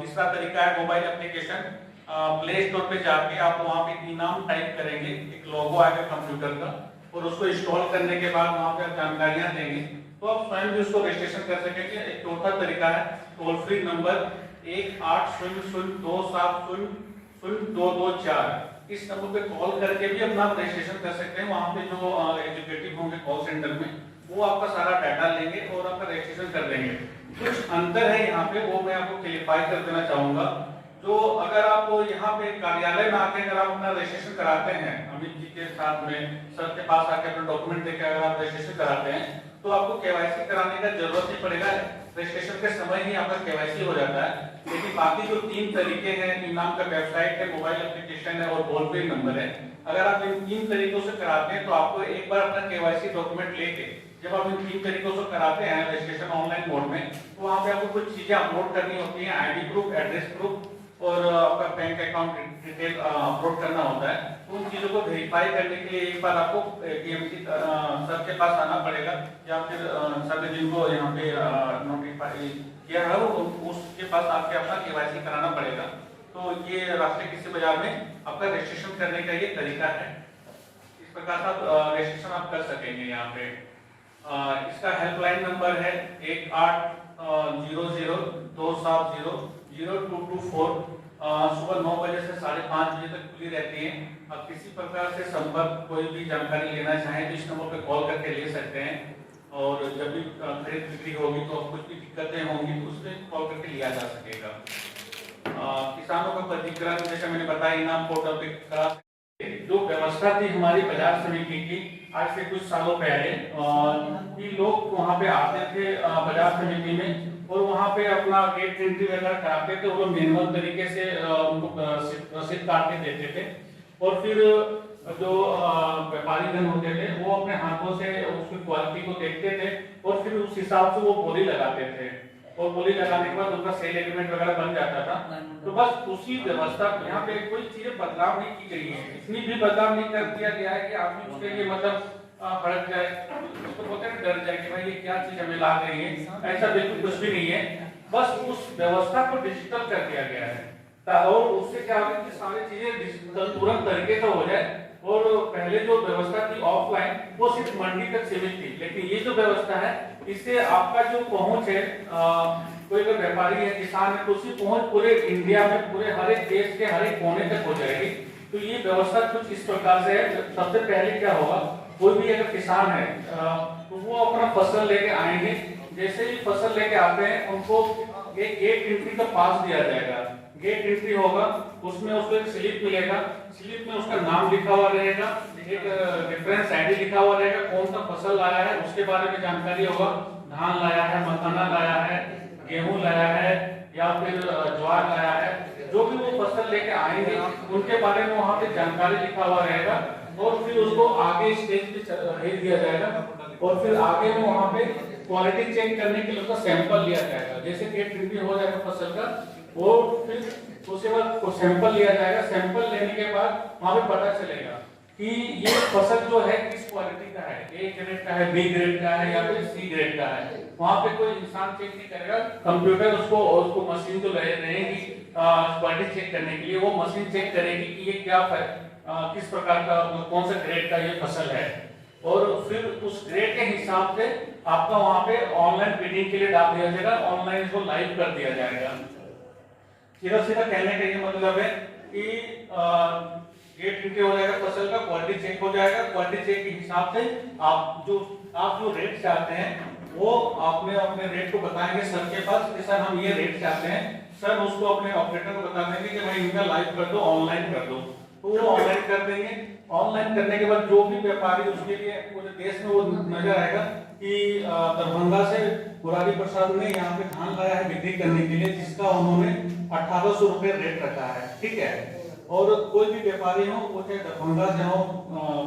तीसरा तरीका है मोबाइल एप्लीकेशन, प्ले स्टोर पे जाके आप वहाँ पे ई-नाम टाइप करेंगे, एक लोगो आएगा कंप्यूटर का, और उसको इंस्टॉल करने के बाद वहाँ पे आप जानकारियाँ देंगे तो आप स्वयं भी उसको रजिस्ट्रेशन कर सकेंगे। एक चौथा तरीका है टोल फ्री नंबर 180027002224, इस नंबर पे कॉल करके भी अपना रजिस्ट्रेशन कर सकते हैं। वहाँ पे जो एग्जीक्यूटिव होंगे कॉल सेंटर में, वो आपका सारा डाटा लेंगे और आपका रजिस्ट्रेशन कर देंगे। कुछ अंतर है यहाँ पे, वो मैं आपको क्लियरफाई कर देना चाहूंगा। जो अगर आप यहाँ पे कार्यालय में आके अगर आप अपना रजिस्ट्रेशन कराते हैं अमित जी के साथ में, सर के पास आके अपना डॉक्यूमेंट देकर अगर आप रजिस्ट्रेशन कराते हैं तो आपको केवाईसी कराने का जरूरत नहीं पड़ेगा, रजिस्ट्रेशन के समय ही आपका केवाईसी हो जाता है। लेकिन बाकी जो 3 तरीके हैं, ई-नाम का वेबसाइट है, मोबाइल एप्लीकेशन है और टोल फ्री नंबर है, अगर आप इन 3 तरीकों से कराते हैं तो आपको एक बार अपना केवाईसी डॉक्यूमेंट लेके जब आप इन 3 तरीकों से कराते हैं रजिस्ट्रेशन ऑनलाइन मोड में, तो वहाँ पे आपको कुछ चीजें अपलोड करनी होती हैं, आईडी प्रूफ, एड्रेस प्रूफ और आपका बैंक अकाउंट डिटेल अपलोड करना होता है। उन चीजों को वेरीफाई करने के लिए एक बार आपको टीएमसी सर के पास आना पड़ेगा, या फिर सर ने जिनको यहाँ पे नोटिफाई किया है उसके पास आके अपना केवाईसी कराना पड़ेगा। तो ये राष्ट्रीय कृषि बाजार में आपका रजिस्ट्रेशन करने का ये तरीका है। इस प्रकार से आप रजिस्ट्रेशन आप कर सकेंगे। यहाँ पे इसका हेल्पलाइन नंबर है 180027000224, सुबह 9 बजे से 5:30 बजे तक खुली रहती है। अब किसी प्रकार से संपर्क कोई भी जानकारी लेना चाहें तो इस नंबर पर कॉल करके ले सकते हैं, और जब भी खरीद बिक्री होगी तो कुछ भी दिक्कतें होंगी तो उस पर कॉल करके लिया जा सकेगा। किसानों का पंजीकरण जैसे मैंने बताया इनाम पोर्टल पे करा, जो व्यवस्था थी हमारी बाजार समिति की आज से कुछ सालों पहले, कि लोग वहाँ पे आते थे बाजार समिति में और वहाँ पे अपना गेट एंट्री वगैरह कराते थे, वो मैनुअल तरीके से उनको रसीद काट के देते थे, और फिर जो व्यापारी धन होते थे वो अपने हाथों से उसकी क्वालिटी को देखते थे और फिर उस हिसाब से वो बोली लगाते थे, और बोली लगाने के बाद उनका सेल एग्रीमेंट वगैरह बन जाता था। तो बस उसी व्यवस्था यहाँ पे कोई चीजें बदलाव नहीं की गई है, इतनी भी बदलाव नहीं कर दिया गया है कि आदमी उसके लिए मतलब भड़क जाए, उसको बोलते हैं डर जाए कि भाई ये क्या चीज हमें ला रही है, ऐसा बिल्कुल कुछ भी नहीं है। बस उस व्यवस्था को डिजिटल कर दिया गया है, और उससे क्या होगा कि सारी चीजें डिजिटल तुरंत तरीके से हो जाए और पहले जो व्यवस्था थी ऑफलाइन वो सिर्फ मंडी तक सीमित थी, लेकिन ये जो व्यवस्था है इससे आपका जो पहुंच है, कोई अगर व्यापारी है, किसान है, तो उसकी पहुंच पूरे इंडिया में, पूरे हर एक देश के हर एक कोने तक हो जाएगी। तो ये व्यवस्था कुछ इस प्रकार से है। सबसे पहले क्या होगा, कोई भी अगर किसान है तो वो अपना फसल लेके आएंगे। जैसे ही फसल लेके आते हैं उनको एक गेट एंट्री का पास दिया जाएगा। गेट एंट्री होगा, उसमें उसको एक स्लिप मिलेगा, स्लिप में उसका नाम लिखा हुआ रहेगा, एक रेफरेंस आईडी लिखा हुआ रहेगा, कौन सा फसल लाया है उसके बारे में जानकारी होगा, धान लाया है, मखाना लाया है, गेहूं लाया है या फिर ज्वार लाया है, जो भी वो फसल लेके आएंगे उनके बारे में वहाँ पे जानकारी लिखा हुआ रहेगा। और फिर उसको आगे स्टेज पे भेज दिया जाएगा और फिर आगे में वहाँ पे क्वालिटी चेक करने के लिए उसका सैंपल लिया जाएगा। जैसे गेट एंट्री हो जाएगा फसल का, और फिर उसके बाद सैंपल लिया जाएगा। सैंपल लेने के बाद वहाँ पे पता चलेगा कि ये फसल जो है किस क्वालिटी का है, ए ग्रेड का है, बी ग्रेड का है या फिर सी ग्रेड का है। वहाँ पे कोई इंसान चेक नहीं करेगा, कंप्यूटर उसको मशीन जो रहेगी क्वालिटी चेक करने के लिए, वो मशीन चेक करेगी कि ये क्या किस प्रकार का, कौन सा ग्रेड का ये फसल है। और फिर उस ग्रेड के हिसाब से आपका वहाँ पे ऑनलाइन बिडिंग के लिए डाल दिया जाएगा, ऑनलाइन इसको लाइव कर दिया जाएगा। सीधा सीधा कहने का ये मतलब है कि गेट एंट्री हो जाएगा फसल का, क्वालिटी चेक हो जाएगा, क्वालिटी चेक के हिसाब से आप जो रेट चाहते हैं वो आपने अपने रेट को बताएंगे सर के पास कि सर हम ये रेट चाहते हैं। सर उसको अपने ऑपरेटर को बता देंगे कि भाई इनका लाइव कर दो, ऑनलाइन कर दो, तो वो ऑनलाइन कर देंगे। ऑनलाइन करने के बाद जो भी व्यापारी, उसके लिए पूरे देश में वो नजर आएगा कि दरभंगा से मुरारी प्रसाद ने यहाँ पे धान लाया है बिक्री करने के लिए, जिसका उन्होंने 1800 रुपए रेट रखा है, ठीक है। और कोई भी व्यापारी हो, वो चाहे दरभंगा से हो,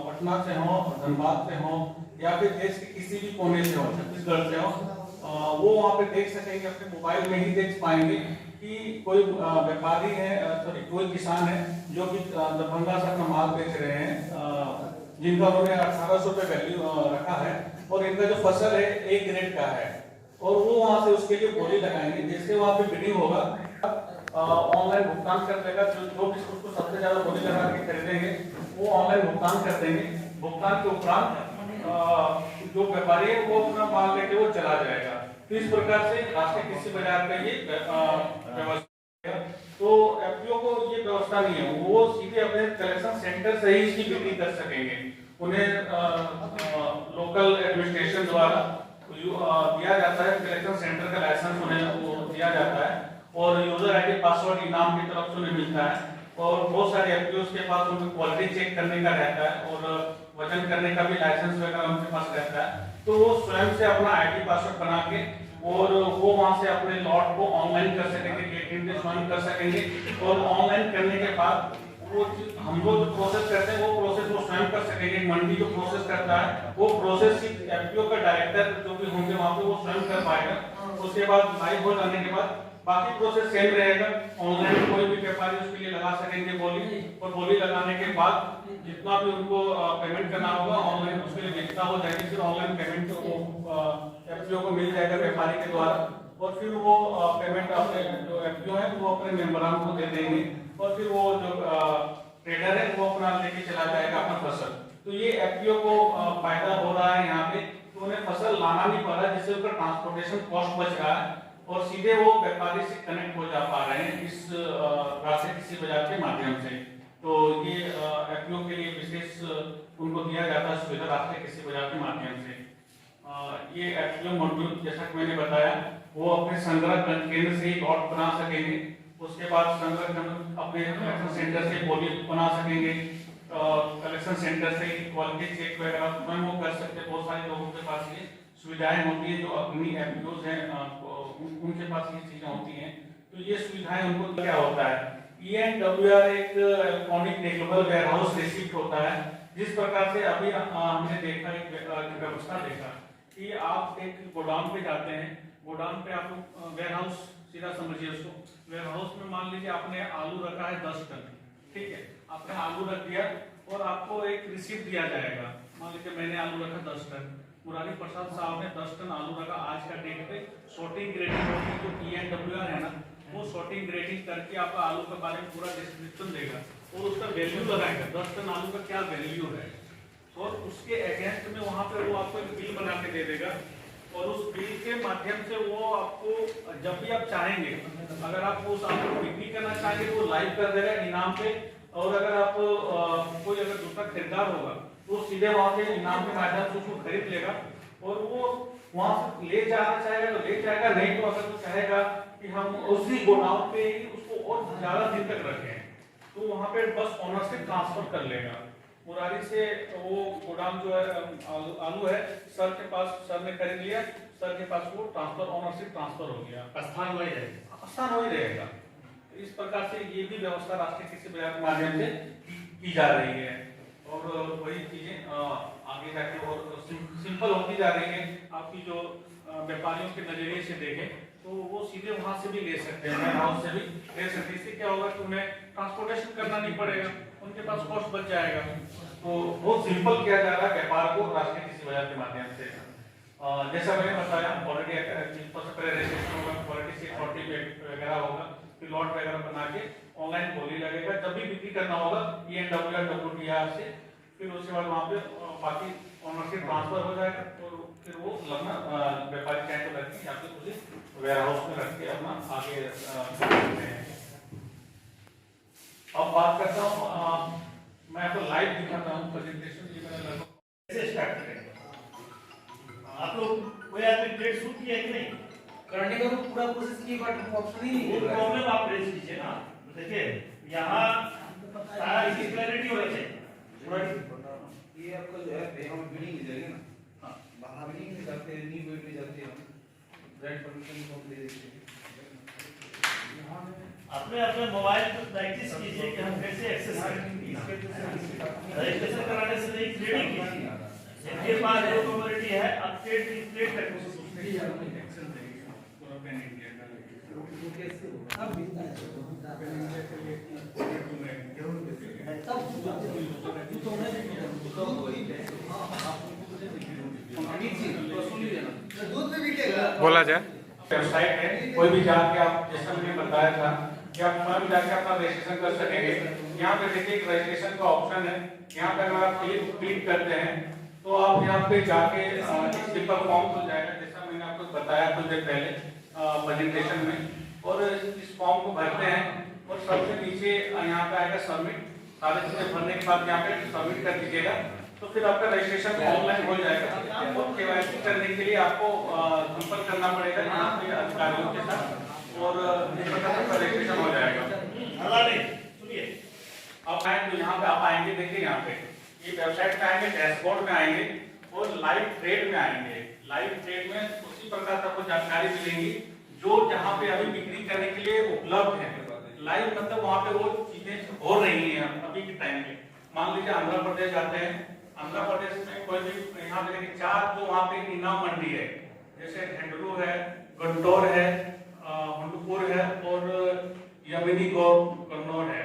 पटना से हो, धनबाद से हो या फिर देश के किसी भी कोने से हो, छत्तीसगढ़ से हो, वो वहाँ पे देख सकेंगे, अपने मोबाइल में ही देख पाएंगे कि कोई व्यापारी है, सॉरी कोई किसान है जो कि दरभंगा से अपना माल बेच रहे हैं, जिनका उन्होंने 1800 रुपए वैल्यू रखा है और इनका जो फसल है ए ग्रेड का है, और वो वहाँ से उसके लिए बोली लगाएंगे। जैसे वहाँ पे बिडिंग होगा, ऑनलाइन भुगतान कर देगा, जो भी उसको सबसे ज्यादा बोली लगा के खरीदेंगे वो ऑनलाइन भुगतान कर देंगे। भुगतान के उपरांत जो व्यापारी है वो अपना माल लेके वो चला जाएगा। तो इस प्रकार से राष्ट्रीय कृषि बाजार का ये व्यवस्था है। तो एफपीओ को ये व्यवस्था नहीं है, वो सीधे अपने कलेक्शन सेंटर से ही इसकी बिक्री कर सकेंगे। उन्हें लोकल एडमिनिस्ट्रेशन द्वारा दिया जाता है, कलेक्शन सेंटर का लाइसेंस उन्हें वो दिया जाता है और यूजर आईडी पासवर्ड इनाम की तरफ से उन्हें मिलता है। और बहुत सारे एफपीओ के पास उनको क्वालिटी चेक करने का रहता है और वजन करने का भी लाइसेंस वगैरह उनके पास रहता है। तो वो स्वयं से अपना आईडी पासवर्ड बना के और वो वहां से अपने लॉट को ऑनलाइन कर सकेंगे, गेट एंट्री स्वयं कर सकेंगे। और ऑनलाइन करने के बाद वो हम लोग जो प्रोसेस करते हैं वो प्रोसेस वो स्वयं कर सकेंगे। मंडी जो प्रोसेस करता है वो प्रोसेस एफपीओ का डायरेक्टर जो भी होंगे वहां पे वो स्वयं कर पाएगा। उसके बाद लाइव हो जाने के बाद बाकी प्रोसेस सेम रहेगा। ऑनलाइन कोई भी व्यापारी उसके लिए लगा सकेंगे बोली, और बोली लगाने के बाद जितना भी उनको पेमेंट करना होगा ऑनलाइन उसके लिए व्यवस्था हो जाएगी। फिर ऑनलाइन पेमेंट एफपीओ को मिल जाएगा व्यापारी के द्वारा, और फिर वो पेमेंट अपने जो एफपीओ है वो अपने मेंबरान को दे देंगे और फिर वो जो ट्रेडर है वो अपना लेके चला जाएगा अपना फसल। तो ये एफपीओ को फायदा हो रहा है यहाँ पे, तो उन्हें फसल लाना नहीं पड़ रहा, जिससे उनका ट्रांसपोर्टेशन कॉस्ट बच रहा है और सीधे वो व्यापारी से कनेक्ट हो जा पा रहे हैं इस राष्ट्रीय कृषि बाजार के माध्यम से। तो ये एफपीओ के लिए विशेष उनको दिया जाता है सुविधा राष्ट्रीय कृषि बाजार के माध्यम से। ये एफपीओ मॉड्यूल जैसा कि मैंने बताया वो अपने संग्रह केंद्र से ही लॉट बना सकेंगे। उसके बाद संग्रह अपने कलेक्शन सेंटर से बोली बना सकेंगे, कलेक्शन सेंटर से क्वालिटी चेक वगैरह स्वयं वो कर सकते हैं। बहुत सारे लोगों के पास ये सुविधाएं होती है जो अपनी एफपीओ हैं उनके पास ये चीजें होती हैं। तो ये सुविधाएं उनको क्या होता है, ENWR एक इलेक्ट्रॉनिक टेकेबल वेयरहाउस रिसिप्ट होता है। जिस प्रकार से अभी हमने देखा एक व्यवस्था देखा कि आप एक गोदाम पे जाते हैं, गोदाम पे आप वेयरहाउस सीधा समझिए उसको, वेयरहाउस में मान लीजिए आपने आलू रखा है 10 टन, ठीक है, आपने आलू रख दिया और आपको एक रिसिप्ट दिया जाएगा। मान लीजिए मैंने आलू रखा 10 टन, मुरारी प्रसाद साहब ने 10 टन आलू रखा। आज का डेट पे सॉर्टिंग ग्रेडिंग होगी, जो ENWR है ना, वो सॉर्टिंग ग्रेडिंग करके आपका आलू के बारे में पूरा डिस्क्रिप्शन देगा और उसका वैल्यू लगाएगा 10 टन आलू का क्या वैल्यू है, और उसके अगेंस्ट में वहाँ पे वो आपको एक बिल बना के दे देगा, और उस बिल के माध्यम से वो आपको जब भी आप चाहेंगे, अगर आप उस आलू को बिक्री करना चाहेंगे वो लाइव कर देगा इनाम पे, और अगर आप कोई अगर दूसरा खरीदार होगा तो सीधे वहाँ पे इनाम के माध्यम से उसको खरीद लेगा, और वो वहाँ से ले जाना चाहेगा तो ले जाएगा, नहीं तो अगर वो चाहेगा कि हम उसी गोडाउन पे ही उसको और ज्यादा दिन तक रखें तो वहाँ पे बस ऑनरशिप ट्रांसफर कर लेगा। मुरारी से वो गोदाम जो है आलू है सर के पास, सर ने खरीद लिया, सर के पास वो ट्रांसफर ऑनरशिप ट्रांसफर हो गया, स्थान वही रहेगा, स्थान वही रहेगा। इस प्रकार से ये भी व्यवस्था राष्ट्रीय कृषि बाजार के माध्यम से की जा रही है, और वही चीजें आगे जाके और सिंपल होती जा रही है। आपकी जो व्यापारियों के नजरिए से देखें तो वो सीधे वहां से भी ले सकते हैं, वेयर हाउस से भी ले सकते हैं। इससे क्या होगा कि उन्हें ट्रांसपोर्टेशन करना नहीं पड़ेगा, उनके पास कॉस्ट बच जाएगा। तो बहुत सिंपल किया जा रहा है व्यापार को राष्ट्रीय कृषि बाजार के माध्यम से। जैसा मैंने बताया ऑलरेडी रजिस्ट्रेशन होगा, क्वालिटी से अथॉरिटी वगैरह होगा, फिर लॉट वगैरह बना के ऑनलाइन बोली लगेगा, जब भी बिक्री करना होगा ENWR से, फिर उसके बाद वहाँ पे बाकी ऑनरशिप ट्रांसफर हो जाएगा, और फिर वो लगना व्यापारी चाहे तो रख के या फिर उसे वेयर हाउस में रख के अपना आगे करते हैं। अब बात करता हूँ, मैं आपको लाइव दिखाता हूँ प्रेजेंटेशन, ये मैंने लगभग कैसे स्टार्ट करेंगे। आप लोग कोई आदमी ट्रेड शुरू किया कि नहीं? करने का तो पूरा प्रोसेस की बट ऑप्शन ही नहीं वो दे रहा है। प्रॉब्लम आप रेज कीजिए ना। देखिए यहाँ सारा इसकी क्लैरिटी होनी चाहिए। ये आपका जो है पे हम बिल्डिंग ले जाएंगे ना, हाँ बाहर बिल्डिंग में जाते हैं, न्यू बिल्डिंग में जाते हैं, ब्रांड परमिशन को हम ले देते हैं। अपने अपने मोबाइल पर प्रैक्टिस कीजिए कि हम कैसे एक्सेस करेंगे। रजिस्ट्रेशन कराने से नहीं, ट्रेडिंग कीजिए। जिनके पास जो कम्युनिटी है अब ट्रेड करके बोला जाए वेबसाइट है, कोई भी जाके आप जैसा मैंने बताया था कि आप स्वयं जाके अपना रजिस्ट्रेशन कर सकेंगे। यहाँ पे देखिए एक रजिस्ट्रेशन का ऑप्शन है, यहाँ पे अगर आप क्लिक करते हैं तो आप यहाँ पे जाके सिंपल फॉर्म खुल जाएगा, जैसा मैंने आपको बताया कुछ देर पहले प्रेजेंटेशन में। और इस फॉर्म को भरते हैं और सबसे नीचे यहाँ पे आएगा सबमिट। सारे चीजें भरने के बाद यहाँ पे सबमिट कर दीजिएगा तो फिर आपका रजिस्ट्रेशन ऑनलाइन हो जाएगा। और केवाईसी करने के लिए आपको संपर्क करना पड़ेगा यहाँ पे अधिकारियों के साथ, और इस प्रकार से रजिस्ट्रेशन हो जाएगा। सुनिए, आप आए तो यहाँ पे आप आएंगे, देखिए यहाँ पे ये वेबसाइट पे आएंगे, डैशबोर्ड में आएंगे और लाइव ट्रेड में आएंगे। लाइव ट्रेड में उसी प्रकार से आपको जानकारी मिलेंगी जो जहाँ पे अभी बिक्री करने के लिए उपलब्ध है। लाइव मतलब वहाँ पे वो चीजें हो रही हैं अभी के टाइम में। मान लीजिए आंध्र प्रदेश जाते हैं, आंध्र प्रदेश में कोई भी यहाँ पे देखिए 4 जो वहाँ पे इनाम मंडी है, जैसे झंडरू है, गुंटूर है, हंडुपुर है और यमिनी कन्नौर है।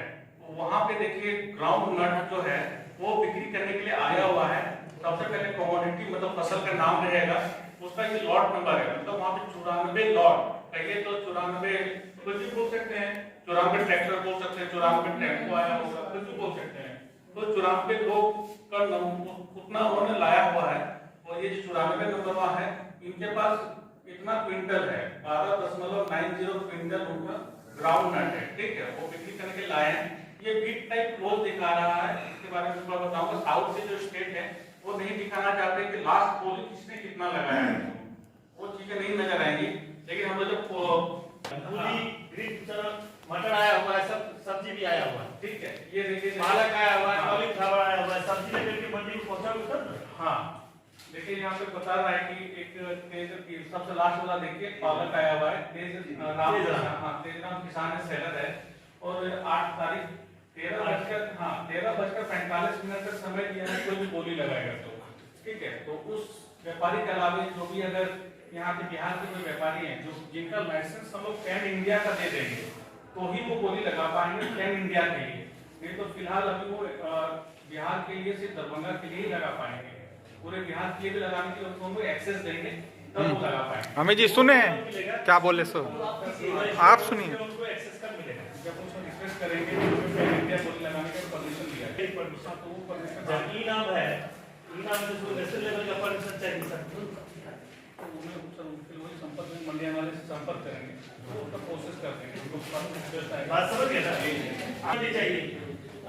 वहाँ पे देखिए ग्राउंड नट जो है वो बिक्री करने के लिए आया हुआ है। सबसे पहले कमोडिटी मतलब फसल का नाम रहेगा, उसका ये लॉट नंबर है, मतलब वहाँ पे 94 लॉट, कहिए तो 94 कुछ भी बोल सकते हैं, 94 ट्रैक्टर बोल सकते हैं, 94 टेम्पो आया होगा, कुछ भी बोल सकते हैं। तो 94 लोग का उतना उन्होंने लाया हुआ है, और ये जो 94 नंबर है इनके पास इतना क्विंटल है, 12.90 क्विंटल उनका ग्राउंड नट है, ठीक है, वो बिक्री करने के लाए हैं। ये बीट टाइप क्लोज दिखा रहा है, इसके बारे में थोड़ा बताऊंगा। साउथ से जो स्टेट है वो नहीं दिखाना चाहते कि लास्ट बोली किसने कितना लगाया है, वो चीजें नहीं नजर आएंगी। लेकिन हम लोग पूरी ग्रीन मटर आया हुआ है, सब सब्जी भी आया हुआ है, ठीक है, ये देखिए पालक आया हुआ है, कॉलीफ्लावर आया हुआ है, सब्जी लेकर के मंडी में पहुंचा तब ना। हाँ देखिए यहाँ पे बता रहा है कि एक तेज सबसे लास्ट वाला देखिए पालक आया हुआ है, तेज राम किसान है, सेलर है, और 8 तारीख 13:45 तक समय दिया है, कोई भी बोली लगाएगा तो ठीक है। तो उस व्यापारी के अलावा जो भी अगर यहाँ के बिहार के जो व्यापारी हैं जो जिनका लाइसेंस हम लोग पैन इंडिया का दे देंगे तो ही वो बोली लगा पाएंगे पैन इंडिया के लिए, नहीं तो फिलहाल अभी वो बिहार के लिए सिर्फ दरभंगा के लिए ही लगा पाएंगे। पूरे बिहार के लिए भी लगाने के लिए उनको एक्सेस देंगे तब वो लगा पाएंगे। हमें जी सुने क्या बोले सो आप सुनिए, उनको एक्सेस कब मिलेगा जब उसको रिक्वेस्ट करेंगे पैन इंडिया बोली लगाने के तो वो परमिशन जब ई नाम है, ई नाम से जो नेशनल लेवल का परमिशन चाहिए सर। तो उन्हें सर उनके वही संपर्क में मंडिया वाले से संपर्क करेंगे, वो उसका प्रोसेस कर देंगे। बात समझ गए ना? आगे चाहिए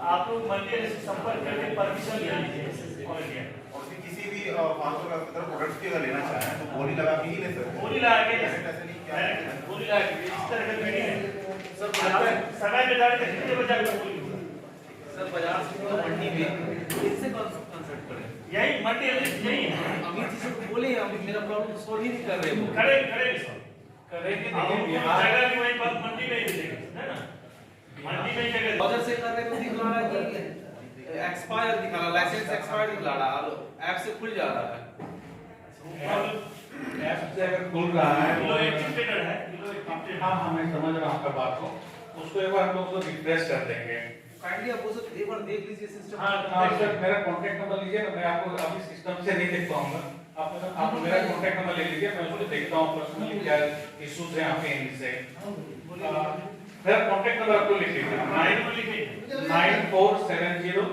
आप लोग मंडी से संपर्क करके परमिशन ले लीजिए और फिर किसी भी फार्मर का प्रोडक्ट की अगर लेना चाहें तो बोली लगा के ही ले सकते हैं। बोली लगा के ऐसे नहीं क्या है? बोली लगा के इस तरह का मीटिंग है सर। समय पे जाके कितने बजे आपको बोली सर बाजार से मंडी में किससे कंसल्ट करें? यही मंडी यही है। अमित जी से बोले अभी मेरा प्रॉब्लम सॉल्व ही नहीं कर रहे वो। करेंगे सर, करेंगे जगह भी वही बात मंडी में ही मिलेगी है ना, मंडी में ही जगह बाजार से कर रहे तो दिखा रहा है कि एक्सपायर दिखा रहा, लाइसेंस एक्सपायर दिखा रहा है, ऐप से खुल जा रहा है। ऐप से अगर खुल रहा है किलो एक्टिवेटेड है, किलो एक्टिवेटेड। हाँ हाँ मैं समझ रहा हूँ आपका बात को, उसको एक बार हम लोग उसको रिफ्रेश कर देंगे। काइंडली आप वो सब एक बार देख लीजिए सिस्टम। हाँ सर मेरा कॉन्टैक्ट नंबर लीजिए ना, मैं आपको अभी सिस्टम से नहीं देख पाऊंगा। आप मेरा कॉन्टैक्ट नंबर ले लीजिए, मैं उसको देखता हूँ पर्सनली क्या इश्यूज हैं आपके एंड से। मेरा कॉन्टैक्ट नंबर आपको लिख लीजिए 9470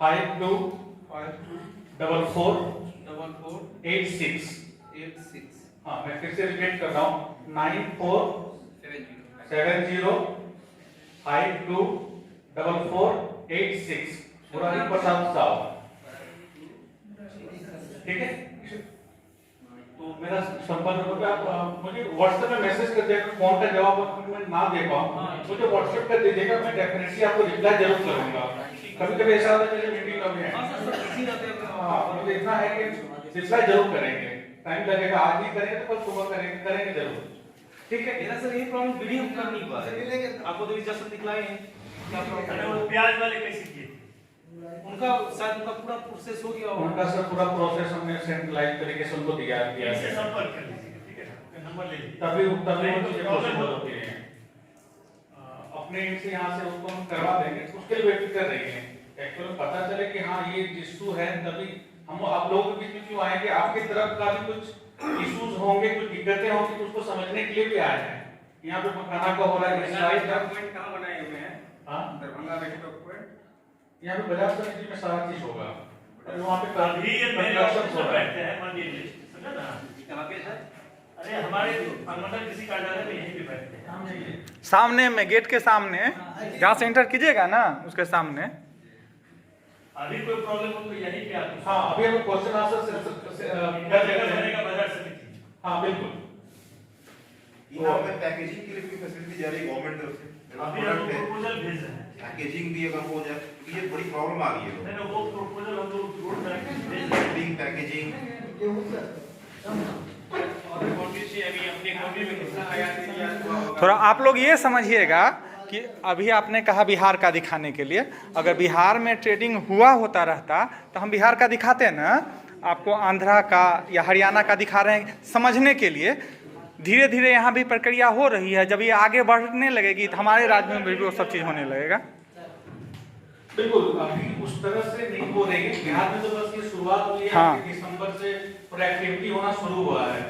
524486। हाँ मैं फिर से रिपीट कर रहा हूँ 9470524486 मुरारी प्रसाद साहब, ठीक है। तो मेरा संपर्क नंबर पे आप मुझे व्हाट्सएप में मैसेज कर दीजिएगा, फोन का जवाब मैं ना दे पाऊँ मुझे व्हाट्सएप कर दीजिएगा, मैं डेफिनेटली आपको रिप्लाई जरूर करूंगा। कभी कभी ऐसा होता है मेरी मीटिंग में है, हाँ मुझे इतना है कि रिप्लाई जरूर करेंगे, टाइम लगेगा, आज ही करेंगे तो कल सुबह करेंगे जरूर, ठीक है। मेरा सर ये प्रॉब्लम वीडियो कर नहीं पा रहे, आपको तो जस्ट दिखलाए हैं क्या प्रॉब्लम। वो प्याज वाले कैसे किए? उनका शायद उनका पूरा प्रोसेस हो गया होगा। उनका सर पूरा प्रोसेस हमने सेंट्रलाइज तरीके से उनको दिया इससे संपर्क कर लीजिए, ठीक है ना, नंबर ले लीजिए। तभी वो चीजें पॉसिबल होती हैं। अपने इनसे यहाँ से उसको हम करवा देंगे, उसके लिए वेट कर रही हैं। एक्चुअली पता चले कि हाँ ये इशू है, तभी हम आप लोगों के बीच में क्यों आए कि आपकी तरफ का भी कुछ इश्यूज होंगे, कुछ दिक्कतें होंगी, तो उसको समझने के लिए भी आए हैं। यहाँ पे मखाना का हो रहा है, डॉक्यूमेंट कहाँ बनाए हुए हैं? हाँ दरभंगा में डॉक्यूमेंट, यहाँ पे बाजार समिति में सारा चीज होगा, और वहाँ पे अभी ये मेरे ऑफिस में बैठते हैं मंडी लिस्ट, समझा ना? कहाँ पे सर? अरे हमारे मतलब किसी कार्यालय में यहीं पे बैठते हैं। सामने में गेट के सामने जहाँ से एंटर कीजिएगा ना उसके सामने। अभी कोई प्रॉब्लम हो तो यहीं पे आप। हाँ अभी हम क्वेश्चन आंसर कर बनेगा बाजार समिति। हाँ बिल्कुल। यहाँ पे पैकेजिंग के लिए भी फैसिलिटी जा रही है गवर्नमेंट तरफ से। अभी हम प्रपोजल भेज रहे हैं, पैकेजिंग भी अगर हो जाए तो ये बड़ी प्रॉब्लम आ रही है। नहीं वो प्रपोजल हम लोग रोड पर भेज रहे हैं। पैकेजिंग थोड़ा आप लोग ये समझिएगा कि अभी आपने कहा बिहार का दिखाने के लिए, अगर बिहार में ट्रेडिंग हुआ होता रहता तो हम बिहार का दिखाते ना, आपको आंध्रा का या हरियाणा का दिखा रहे हैं समझने के लिए। धीरे धीरे यहाँ भी प्रक्रिया हो रही है, जब ये आगे बढ़ने लगेगी तो हमारे राज्य में भी वो सब चीज़ होने लगेगा। बिल्कुल अभी उस तरह से नहीं हो रही है, बिहार में तो बस ये शुरुआत हुई है। हाँ। दिसंबर से एक्टिविटी होना शुरू हुआ है,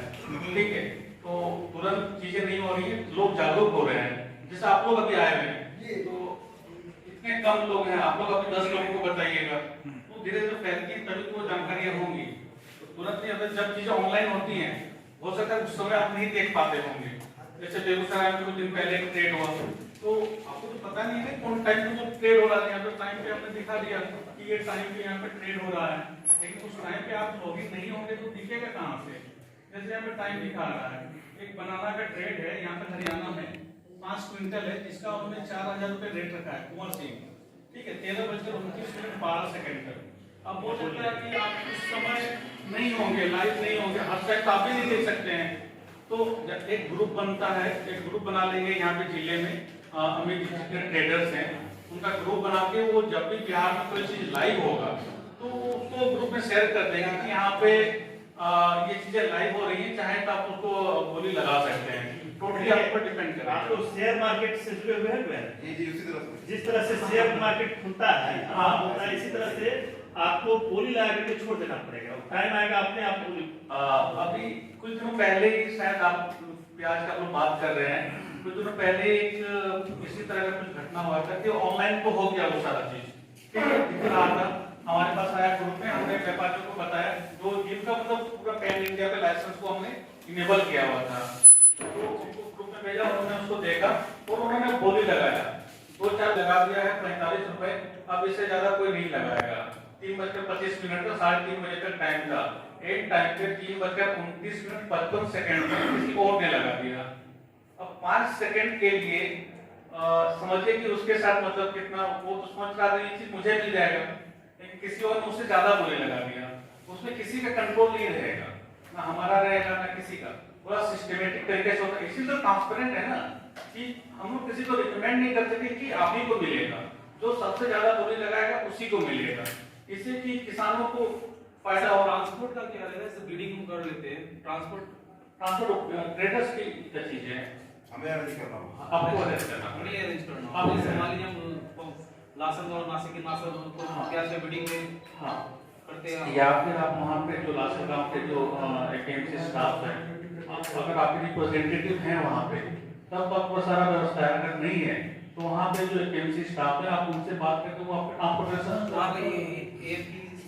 ठीक है, तो तुरंत चीजें नहीं हो रही है, लोग जागरूक हो रहे हैं। जैसे आप लोग अभी आए हुए हैं तो इतने कम लोग हैं, आप लोग अभी 10 लोगों को बताइएगा तो धीरे धीरे फैलती है, तभी तो जानकारियां होंगी। तो तुरंत नहीं, अगर जब चीजें ऑनलाइन होती हैं हो सकता है उस समय आप नहीं देख पाते होंगे। जैसे बेगूसराय में कुछ दिन पहले एक ट्रेड हुआ तो आपको तो पता नहीं है कौन टाइम पे ट्रेड हो रहा है, यहाँ पे टाइम पे आपने दिखा दिया कि ये टाइम पे यहाँ पे ट्रेड हो रहा है, लेकिन उस टाइम पे आप लॉगिन नहीं होंगे तो दिखेगा कहाँ से। जैसे यहाँ पे टाइम दिखा रहा है, एक बनाना का ट्रेड है यहाँ पे हरियाणा में 5 क्विंटल है, जिसका उन्होंने 4000 रुपए रेट रखा है कुंवर सिंह, ठीक है, 13:29 पर। अब हो सकता है कि आप उस समय नहीं होंगे, लाइव नहीं होंगे, हर साइड आप भी नहीं देख सकते हैं। तो एक ग्रुप बनता है, एक ग्रुप बना लेंगे यहाँ पे जिले में, अमित जितने ट्रेडर्स हैं उनका ग्रुप बना के वो जब भी बिहार में कोई चीज लाइव होगा तो उसको ग्रुप में शेयर कर देंगे कि यहाँ पे ये चीजें लाइव हो रही हैं, चाहे तो आप उसको बोली लगा सकते हैं। टोटली आप पर डिपेंड करेगा। आप लोग शेयर मार्केट से जुड़े हुए हैं? जी उसी तरह से जिस तरह से शेयर मार्केट खुलता है, हाँ होता है, इसी तरह से आपको बोली लगा के छोड़ देना पड़ेगा, टाइम आएगा अपने आप। अभी कुछ दिनों पहले ही शायद आप प्याज का लोग बात कर रहे हैं कुछ दिनों पहले एक इसी तरह का कुछ घटना हुआ था कि ऑनलाइन तो हो गया वो सारा चीज, ठीक है, दिख रहा था, हमारे पास आया ग्रुप में, हमने व्यापारियों को बताया, जो जिनका मतलब पूरा पैन इंडिया पे लाइसेंस को हमने इनेबल किया हुआ था, तो उनको ग्रुप में भेजा, उन्होंने उसको देखा और उन्होंने बोली लगाया, 2-4 लगा दिया है 45 रुपए, अब इससे ज्यादा कोई नहीं लगाएगा। 3:25 का 3:30 बजे तक टाइम था, एक टाइम पे 3:29:55 में किसी और ने लगा दिया। अब 5 सेकंड के लिए समझिए कि उसके साथ मतलब कितना, वो तो समझ रहा था ये चीज मुझे मिल जाएगा, लेकिन किसी और ने उससे ज्यादा बोले लगा दिया, उसमें किसी का कंट्रोल नहीं रहेगा, ना हमारा रहेगा ना किसी का, पूरा सिस्टमेटिक तरीके से होता है। इसी तो ट्रांसपेरेंट है ना कि हम लोग किसी को रिकमेंड नहीं कर सकते कि आप ही को मिलेगा, जो सबसे ज्यादा बोली लगाएगा उसी को मिलेगा, इससे कि किसानों को फायदा और ट्रांसपोर्ट का क्या रहेगा, जैसे बिडिंग हम कर लेते हैं, ट्रांसपोर्ट ट्रेडर्स की क्या चीज है, हमें अरेंज करना होगा, आपको अरेंज करना, हमें अरेंज करना आप जैसे मान लीजिए हम लासन और नासिक के नासन को क्या से बिडिंग में हाँ करते हैं, या फिर आप वहाँ पे जो लासन गांव के जो एकेएमसी स्टाफ है, अगर आपके रिप्रेजेंटेटिव हैं वहाँ पे, तब आपको सारा व्यवस्था है, अगर नहीं है तो वहाँ पे जो एकेएमसी स्टाफ है आप उनसे बात करके वो आपको ट्रांसपोर्टेशन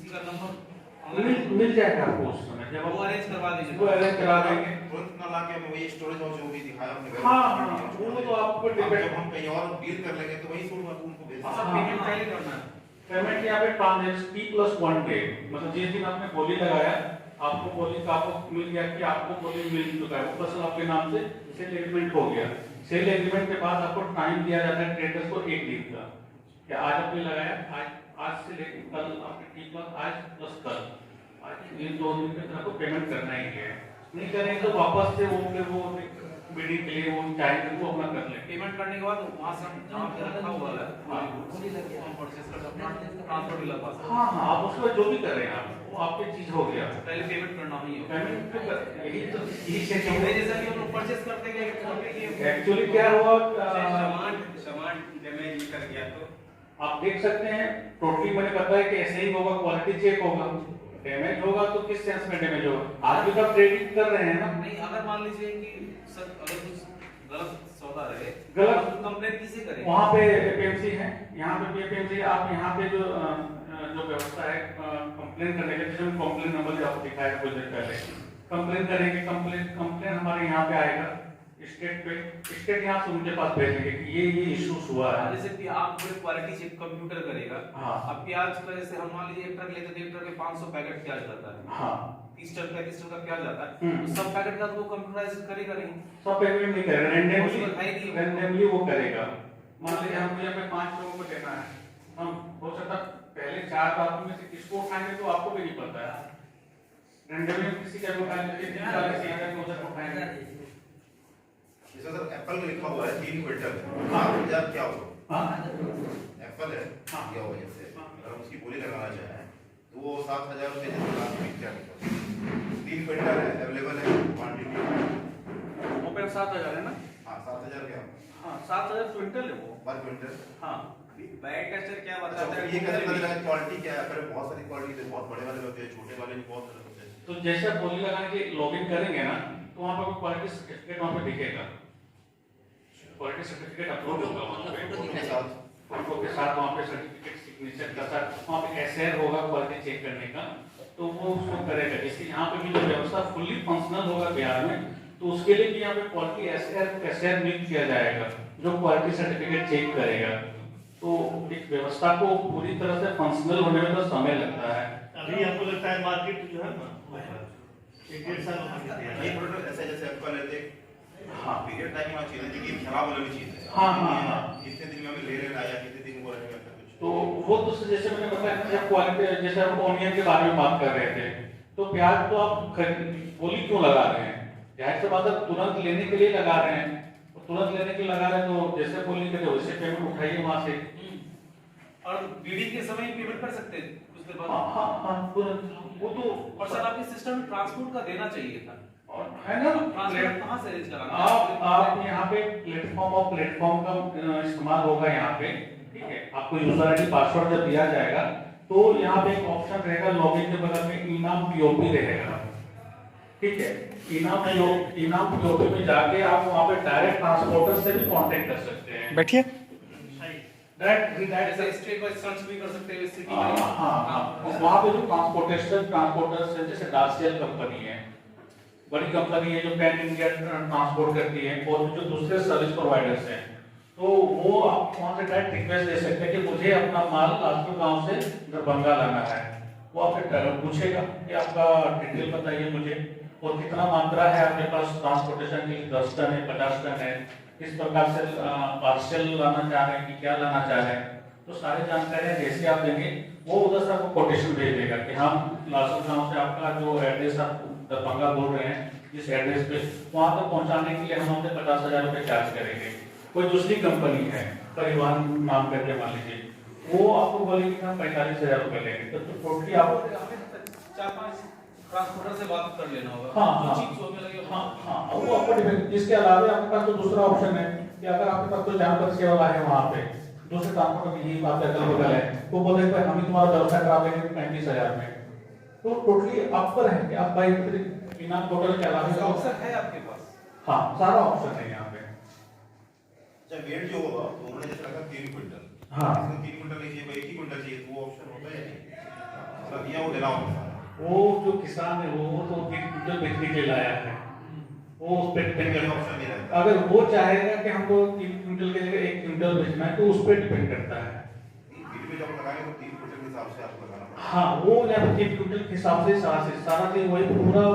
का नंबर मिल जाएगा आपको उस समय, जब वो अरेंज करवा दीजिए, वो अरेंज करा देंगे, तुरंत ना लाके हमें वही स्टोरेज हाउस जो भी दिखाया हमने, हाँ वो तो आपको डिपेंड, जब हम कहीं और डील कर लेंगे तो वही सोच उनको भेज सब पेमेंट पहले करना है, पेमेंट यहाँ पे ट्रांजैक्शन T+1 डे, मतलब जिस दिन आपने बोली लगाया आपको बोली का आपको मिल गया कि आपको बोली मिल चुका है, वो फसल आपके नाम से सेल एग्रीमेंट हो गया, सेल एग्रीमेंट के बाद आपको टाइम दिया जाता है ट्रेडर्स को 1 दिन का, कि आज आपने लगाया, आज से लेकर कल आपके T+ आज प्लस कल, आज इन 2 दिन के तरह को पेमेंट करना ही है, नहीं करेंगे तो वापस से वो बिडिंग के लिए वो चाहेंगे वो अपना कर लेंगे। पेमेंट करने के बाद वहाँ से जहाँ पे रखा हुआ है परचेस कर अपना ट्रांसपोर्ट डीलर पास, हाँ आप उसको जो भी कर रहे हैं आप, वो आपकी चीज हो गया, पहले पेमेंट करना ही है, पेमेंट यही तो जैसा कि हम लोग परचेस करते हैं, एक्चुअली क्या हुआ, सामान डैमेज कर गया तो आप देख सकते हैं टोटली मैंने बताया कि ऐसे ही होगा, क्वालिटी चेक होगा, डैमेज होगा तो किस सेंस में डैमेज होगा, आप भी तो ट्रेडिंग कर रहे हैं ना, नहीं अगर मान लीजिए कि सर अगर कुछ गलत सौदा रहे, गलत तो कंप्लेंट किसे करें, वहाँ पे एपीएमसी है, यहाँ पे भी एपीएमसी, आप यहाँ पे जो व्यवस्था है कंप्लेन करने के, जैसे कंप्लेन नंबर आपको दिखाया कुछ देर पहले, कंप्लेन करेंगे, कंप्लेन हमारे यहाँ पे आएगा स्टेट पे, स्टेट यहाँ से उनके पास भेजेंगे कि ये इश्यूज हुआ है, जैसे कि आप पूरे क्वालिटी चेक कंप्यूटर करेगा, हाँ अब प्याज का जैसे हम मान लीजिए एक ट्रक लेते हैं, एक ट्रक में 500 पैकेट प्याज जाता है, हाँ 30 टन 35 टन का प्याज जाता है, तो सब पैकेट का तो वो कंप्यूटराइज करेगा नहीं, सब पेमेंट नहीं करेगा, रैंडमली वो करेगा, मान लीजिए हमको यहाँ पे 5 लोगों को देना है, हम हो सकता पहले 4 बातों में से किसको उठाएंगे तो आपको भी नहीं पता है, रैंडमली किसी का भी उठाएंगे, उठाएंगे। जैसे सर एप्पल में लिखा हुआ है 3 क्विंटल, 7,000 क्या होगा, एप्पल है क्या होगा, जैसे अगर हम उसकी बोली लगाना चाहें तो वो 7,000 रुपये जैसे लास्ट में क्या निकलता है, 3 क्विंटल है, अवेलेबल है क्वांटिटी, वो पे 7,000 है ना, हाँ 7,000 क्या, हाँ 7,000 क्विंटल है वो पर क्विंटल, हाँ बैग का सर क्या अच्छा बताता है, ये कैसे पता चला क्वालिटी क्या है, अगर बहुत सारी क्वालिटी है, बहुत बड़े वाले होते हैं, छोटे वाले भी बहुत सारे होते हैं, तो जैसे बोली लगाने के लॉगिन करेंगे ना तो वहाँ पर क्वालिटी सर्टिफिकेट वहाँ पे दिखेगा, क्वालिटी सर्टिफिकेट अपलोड होगा वहाँ पे फोटो के साथ वहाँ पे सर्टिफिकेट सिग्नेचर के साथ वहाँ पे एसआर होगा क्वालिटी चेक करने का, तो वो उसको करेगा, जैसे यहाँ पे भी जो व्यवस्था फुल्ली फंक्शनल होगा बिहार में, तो उसके लिए भी यहाँ पे क्वालिटी एसआर नियुक्त किया जाएगा जो क्वालिटी सर्टिफिकेट चेक करेगा, तो एक व्यवस्था को पूरी तरह से फंक्शनल होने में तो समय लगता है। अभी आपको लगता है मार्केट जो है ना 1-1.5 साल ये प्रोडक्ट ऐसे जैसे एप्पल है, हाँ पीरियड टाइम होना चाहिए कि खराब होने की चीज है, हाँ कितने दिन में हमें ले लेना या कितने दिन को रखेगा कुछ, तो वो तो जैसे मैंने बताया जब क्वालिटी, जैसे हम ऑनियन के बारे में बात कर रहे थे, तो प्याज तो आप बोली क्यों लगा रहे हैं, जाहिर सी बात है तुरंत लेने के लिए लगा रहे हैं, तुरंत लेने के लिए लगा रहे हैं, तो जैसे बोली के वैसे पेमेंट उठाइए वहां से, और बिडिंग के समय पेमेंट कर सकते हैं कुछ देर बाद, हाँ वो तो, और सर आपके सिस्टम में ट्रांसपोर्ट का देना चाहिए था, और है ना ट्रांसपोर्ट कहाँ से अरेंज कराना, आप यहाँ पे प्लेटफॉर्म का इस्तेमाल होगा यहाँ पे, ठीक है, आपको यूजर आईडी पासवर्ड जब दिया जाएगा तो यहाँ पे एक ऑप्शन रहेगा लॉगिन के बगल में इनाम पीओपी रहेगा, ठीक है, इनाम पीओपी में जाके आप वहाँ पे डायरेक्ट ट्रांसपोर्टर से भी कांटेक्ट कर सकते हैं। बैठिए। ऐसा स्टेट वाइज सर्च भी कर सकते हैं सिटी में। वहाँ पे जो ट्रांसपोर्टर्स है, जैसे डार्सियल कंपनी है, बड़ी कंपनी है जो पैन इंडिया ट्रांसपोर्ट करती है, और जो दूसरे सर्विस प्रोवाइडर्स हैं, तो वो आप वहाँ से डायरेक्ट रिक्वेस्ट दे सकते हैं कि मुझे अपना माल लालपुर गांव से दरभंगा लाना है। वो आपसे पूछेगा कि आपका डिटेल बताइए मुझे, और कितना मात्रा है आपके पास ट्रांसपोर्टेशन के लिए, 10 टन है, 50 टन है, किस प्रकार से पार्सल लाना चाह रहे हैं कि क्या लाना चाह रहे हैं, तो सारी जानकारियाँ जैसे आप देंगे वो उधर से आपको कोटेशन भेज देगा कि हम लालपुर गांव से आपका जो एड्रेस आप दरभंगा बोल रहे हैं, जिस एड्रेस पे वहाँ तक पहुँचाने के लिए हम आपसे 50,000 रुपये चार्ज करेंगे। कोई दूसरी कंपनी है परिवहन नाम करके मान लीजिए, वो आपको बोलेगी कि हम 45,000 रुपये लेंगे, तो टोटली आप 4-5 ट्रांसपोर्टर से बात कर लेना होगा। वो आपको डिपेंड। इसके अलावा आपके पास तो दूसरा ऑप्शन है कि अगर आपके पास कोई जान परिचय वाला है वहाँ पे, दूसरे ट्रांसपोर्टर की यही बात अगल बगल है, तो बोले भाई हम ही तुम्हारा व्यवसाय करा देंगे 35,000 में। तो टोटली आप पर है कि आप भाई इनाम पोर्टल के अलावा ऑप्शन है आपके पास। हाँ, सारा ऑप्शन है यहाँ पे। जब वेट जो होगा तो उन्होंने जैसे रखा 3 क्विंटल, हाँ, 3 क्विंटल नहीं चाहिए, 1 ही क्विंटल चाहिए, वो ऑप्शन होता है मतलब दिया वो देना होता है। वो जो किसान है वो तो 3 क्विंटल बेचने के लिए लाया है, वो उस पे डिपेंड करता ऑप्शन नहीं रहता। है। अगर वो चाहेगा कि हमको 3 क्विंटल के जगह 1 क्विंटल बेचना है तो उस पे डिपेंड करता है। बीच में जब लगाएंगे तो 3 क्विंटल के हिसाब से आपको लगाना पड़ेगा। हाँ, वो जब 3 क्विंटल के हिसाब से सारा चीज वही पूरा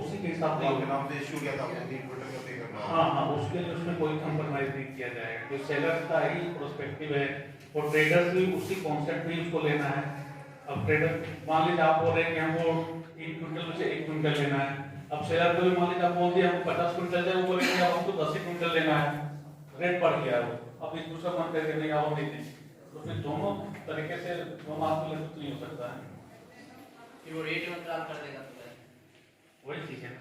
उसी के हिसाब से आपके नाम से इशू किया था, आपको 3 क्विंटल का पे करना। हाँ, उसके लिए उसमें कोई कंप्रोमाइज नहीं किया जाएगा। तो सेलर का ही प्रोस्पेक्टिव है और ट्रेडर्स भी उसी कॉन्सेप्ट में उसको लेना है। अब ट्रेडर मान लीजिए आप बोल रहे हैं कि हमको 3 क्विंटल में से 1 क्विंटल लेना है, अब सेलर को भी मान लीजिए आप बोल दिए हमको 50 क्विंटल है, वो बोलेंगे अब हमको 10 क्विंटल लेना है, रेट बढ़ गया वो, अब एक दूसरा मन करके नहीं आप नहीं देंगे, तो फिर दोनों तरीके से दोनों आपको लगभग नहीं हो सकता है। वो रेट में अंतराल कर देगा वही चीज है।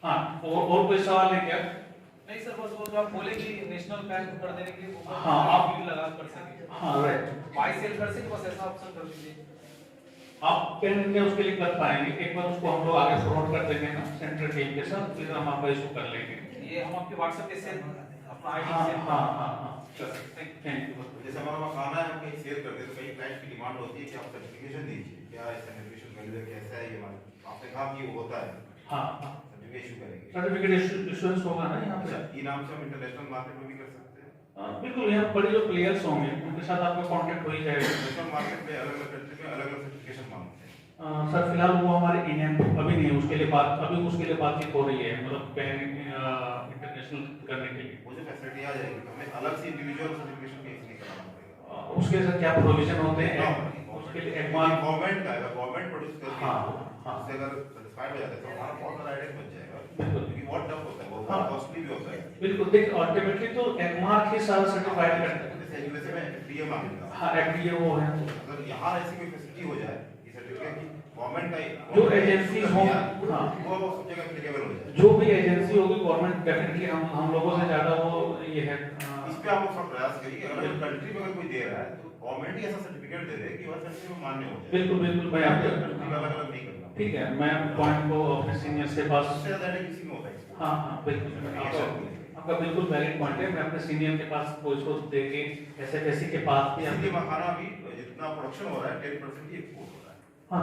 हाँ, और कोई सवाल है क्या? नहीं सर, बस वो जो आप बोले कि नेशनल बैंक कर देने के लिए हाँ, आप भी लगा कर सके। हाँ, राइट। बाय सेल कर सके, बस ऐसा ऑप्शन कर दीजिए। आप पैन इंडिया उसके लिए कर पाएंगे, एक बार उसको हम लोग आगे फॉरवर्ड कर देंगे ना सेंट्रल टीम के साथ, फिर हम आपका इशू कर लेंगे। ये हम आपके व्हाट्सएप पे सेंड अपना आईडी हाँ, सेंड। हाँ, हाँ, हाँ, थैंक यू। जैसे हमारा मकाना है, हम कहीं सेल करते हैं तो कई क्लाइंट की डिमांड होती है कि आप सर्टिफिकेशन दीजिए, क्या है सर्टिफिकेशन वैल्यू कैसा है, ये हमारे आपने कहा कि वो होता है। हाँ, सर्टिफिकेट इशू करेंगे, सर्टिफिकेट इशुएंस होगा ना यहाँ पे। ई नाम से हम इंटरनेशनल मार्केट में भी कर सकते हैं। बिल्कुल, यहाँ बड़े जो प्लेयर्स होंगे उनके साथ आपका कांटेक्ट हो ही जाएगा। इंटरनेशनल मार्केट में अलग अलग कंट्री में अलग अलग सर्टिफिकेशन मांगते हैं। सर फिलहाल वो हमारे इंडियन अभी नहीं, उसके लिए बातचीत हो रही है, मतलब पैन इंटरनेशनल करने के लिए। वो जो फैसिलिटी आ जाएगी तो हमें अलग से इंडिविजुअल सर्टिफिकेशन केस नहीं कराना पड़ेगा। उसके साथ क्या प्रोविजन होते हैं उसके लिए गवर्नमेंट का है, गवर्नमेंट प्रोड्यूस करती है। हाँ, उससे अगर सेटिस्फाइड हो जाता है तो हमारा बहुत बड़ा आइडिया बच जाएगा, बिल्कुल, क्योंकि बहुत टफ होता है, वो हाँ, कॉस्टली भी होता है। बिल्कुल। देखिए अल्टीमेटली तो एगमार्क ही सारा सर्टिफाइड करता है। जैसे यूएसए में एफडीए मांगेगा। हाँ, एफडीए वो है। अगर यहाँ ऐसी कोई फैसिलिटी हो जाए कि सर्टिफिकेट की गवर्नमेंट का जो एजेंसी हो, हाँ, वो सब जगह एप्लीकेबल हो जाए। जो भी एजेंसी होगी गवर्नमेंट डेफिनेटली हम लोगों से ज्यादा वो ये है। इस पे आप लोग सब प्रयास करिए, अगर कंट्री में अगर कोई दे रहा है तो गवर्नमेंट ही ऐसा सर्टिफिकेट दे दे कि वह कंट्री में मान्य हो जाए। बिल्कुल, मैं अलग अलग नहीं करना। ठीक है, मैं पॉइंट को अपने सीनियर से पास। सबसे ज्यादा किसी में होता है। हाँ, बिल्कुल, आपका बिल्कुल वैलिड पॉइंट है। मैं अपने सीनियर के पास इसको देके एसएफएससी के पास भी इसलिए मखाना भी जितना प्रोडक्शन हो रहा है 10% ही एक्सपोर्ट हो रहा है। हाँ,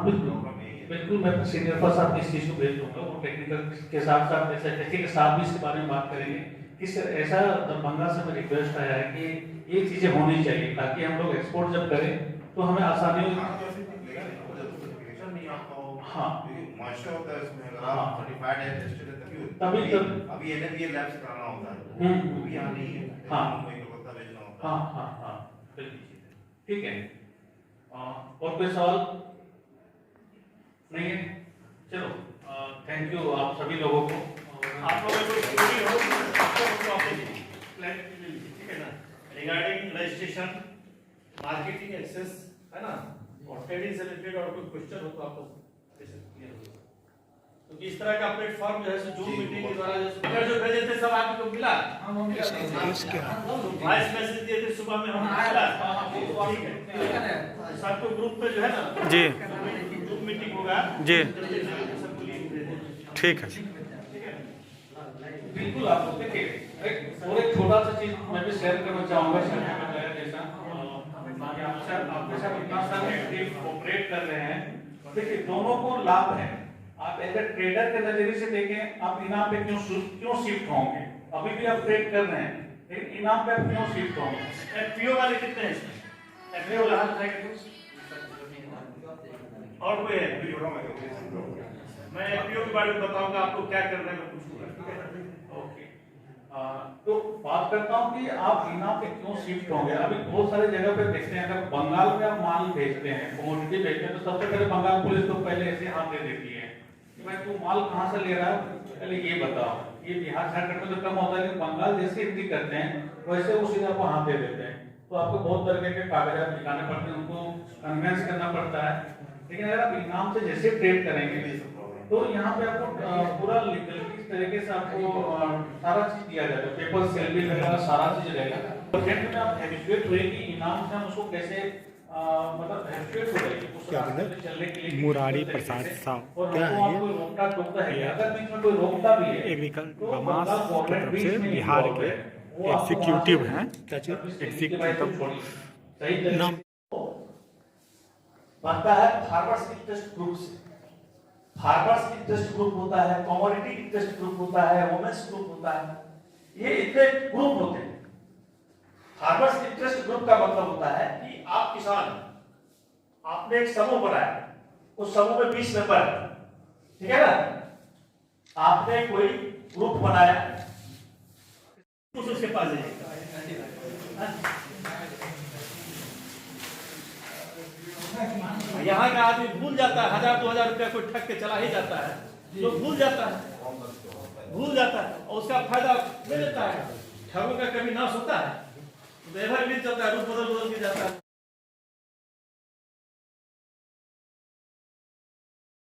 बिल्कुल मैं अपने सीनियर पर साथ इस चीज़ को भेज दूंगा। वो टेक्निकल के साथ साथ एसएफएससी के साथ भी इसके बारे में बात करेंगे। इस ऐसा दरभंगा से मैं रिक्वेस्ट आया है कि ये चीज़ें होनी चाहिए ताकि हम लोग एक्सपोर्ट जब करें तो हमें आसानी हो। हाँ, मॉइस्चर होता है उसमें, अगर आप सर्टिफाइड है, टेस्टेड है तभी अभी एनएबीए लैब से कराना होता है, वो भी यहाँ नहीं है। हाँ, कोई कोलकाता भेजना होता है। हाँ, बिल्कुल, ठीक है। और कोई सवाल नहीं है? चलो, थैंक यू आप सभी लोगों को। आप लोगों को क्वेरी हो तो आप क्लैरिटी ले लीजिए, ठीक है ना, रिगार्डिंग रजिस्ट्रेशन, मार्केटिंग एक्सेस, है ना, और ट्रेडिंग से रिलेटेड और कोई क्वेश्चन हो तो आप लोग क्लियर हो। तो किस तरह का प्लेटफॉर्म जो है जूम मीटिंग के द्वारा जो भेजे थे सब आपको मिला? वॉइस मैसेज दिए थे सुबह में, हम मिला, ठीक है। सबको ग्रुप पे जो है ना जी जूम मीटिंग होगा जी। सबको लिंक दे दें। ठीक है जी। बिल्कुल आप देखिए और एक छोटा सा चीज मैं भी शेयर करना चाहूंगा सर ने बताया जैसा आपके साथ इतना सारे एक्टिव कोऑपरेट कर रहे हैं, देखिए दोनों को लाभ है। आप एज ए ट्रेडर के नजरिए से देखें, आप इनाम पे क्यों शिफ्ट होंगे? अभी भी आप ट्रेड कर रहे हैं लेकिन इनाम पे आप क्यों शिफ्ट होंगे? एफपीओ वाले कितने हैं इसमें? एफपीओ वाला हाथ उठाएगा और कोई है? मैं एफपीओ के बारे में बताऊंगा आपको क्या करना है, मैं पूछूंगा। ओके, तो बात करता हूँ कि आप इनाम पे क्यों शिफ्ट होंगे। अभी बहुत सारे जगह पे देखते हैं, अगर बंगाल में आप माल भेजते हैं, कमोडिटी भेजते हैं, तो सबसे पहले बंगाल पुलिस को पहले ऐसे हाथ दे देती है कि भाई तू माल कहाँ से ले रहा है, पहले ये बताओ। ये बिहार झारखंड में तो कम होता है, लेकिन बंगाल जैसे एंट्री करते हैं वैसे वो सीधा आपको हाथ दे देते हैं। तो आपको बहुत तरह के कागजात दिखाने पड़ते हैं, उनको कन्वेंस करना पड़ता है। लेकिन अगर आप इनाम से जैसे ट्रेड करेंगे तो यहाँ पे आपको पूरा लीगल इस तरीके से आपको सारा चीज दिया जाएगा, पेपर सेल भी रहेगा, सारा चीज रहेगा। प्रोजेक्ट में आप हैबिचुएट हुए कि इनाम से हम उसको कैसे मतलब हैबिचुएट हो जाएगी उस रास्ते पे चलने के लिए। मुरारी प्रसाद साहब और क्या है कोई रोकता टोकता है, अगर बीच में कोई रोकता भी है एग्रीकल्चर बमास की तरफ से बिहार के एग्जीक्यूटिव हैं, एग्जीक्यूटिव नाम बनता है फार्मर्स इंटरेस्ट ग्रुप से। फार्मर्स इंटरेस्ट ग्रुप होता है, कमोडिटी इंटरेस्ट ग्रुप होता है, वुमेन्स ग्रुप होता है, ये इतने ग्रुप होते हैं। फार्मर्स इंटरेस्ट ग्रुप का मतलब होता है कि आप किसान, आपने एक समूह बनाया, उस समूह में 20 मेंबर है, ठीक है ना। आपने कोई ग्रुप बनाया, उसके पास जाइए। यहाँ का आदमी भूल जाता है, 1000-2000 रुपया कोई ठग के चला ही जाता है, जो भूल जाता है और उसका फायदा ले लेता है। ठगों का कभी नाश होता है, व्यवहार मिल जाता है, रूप बदल के जाता है।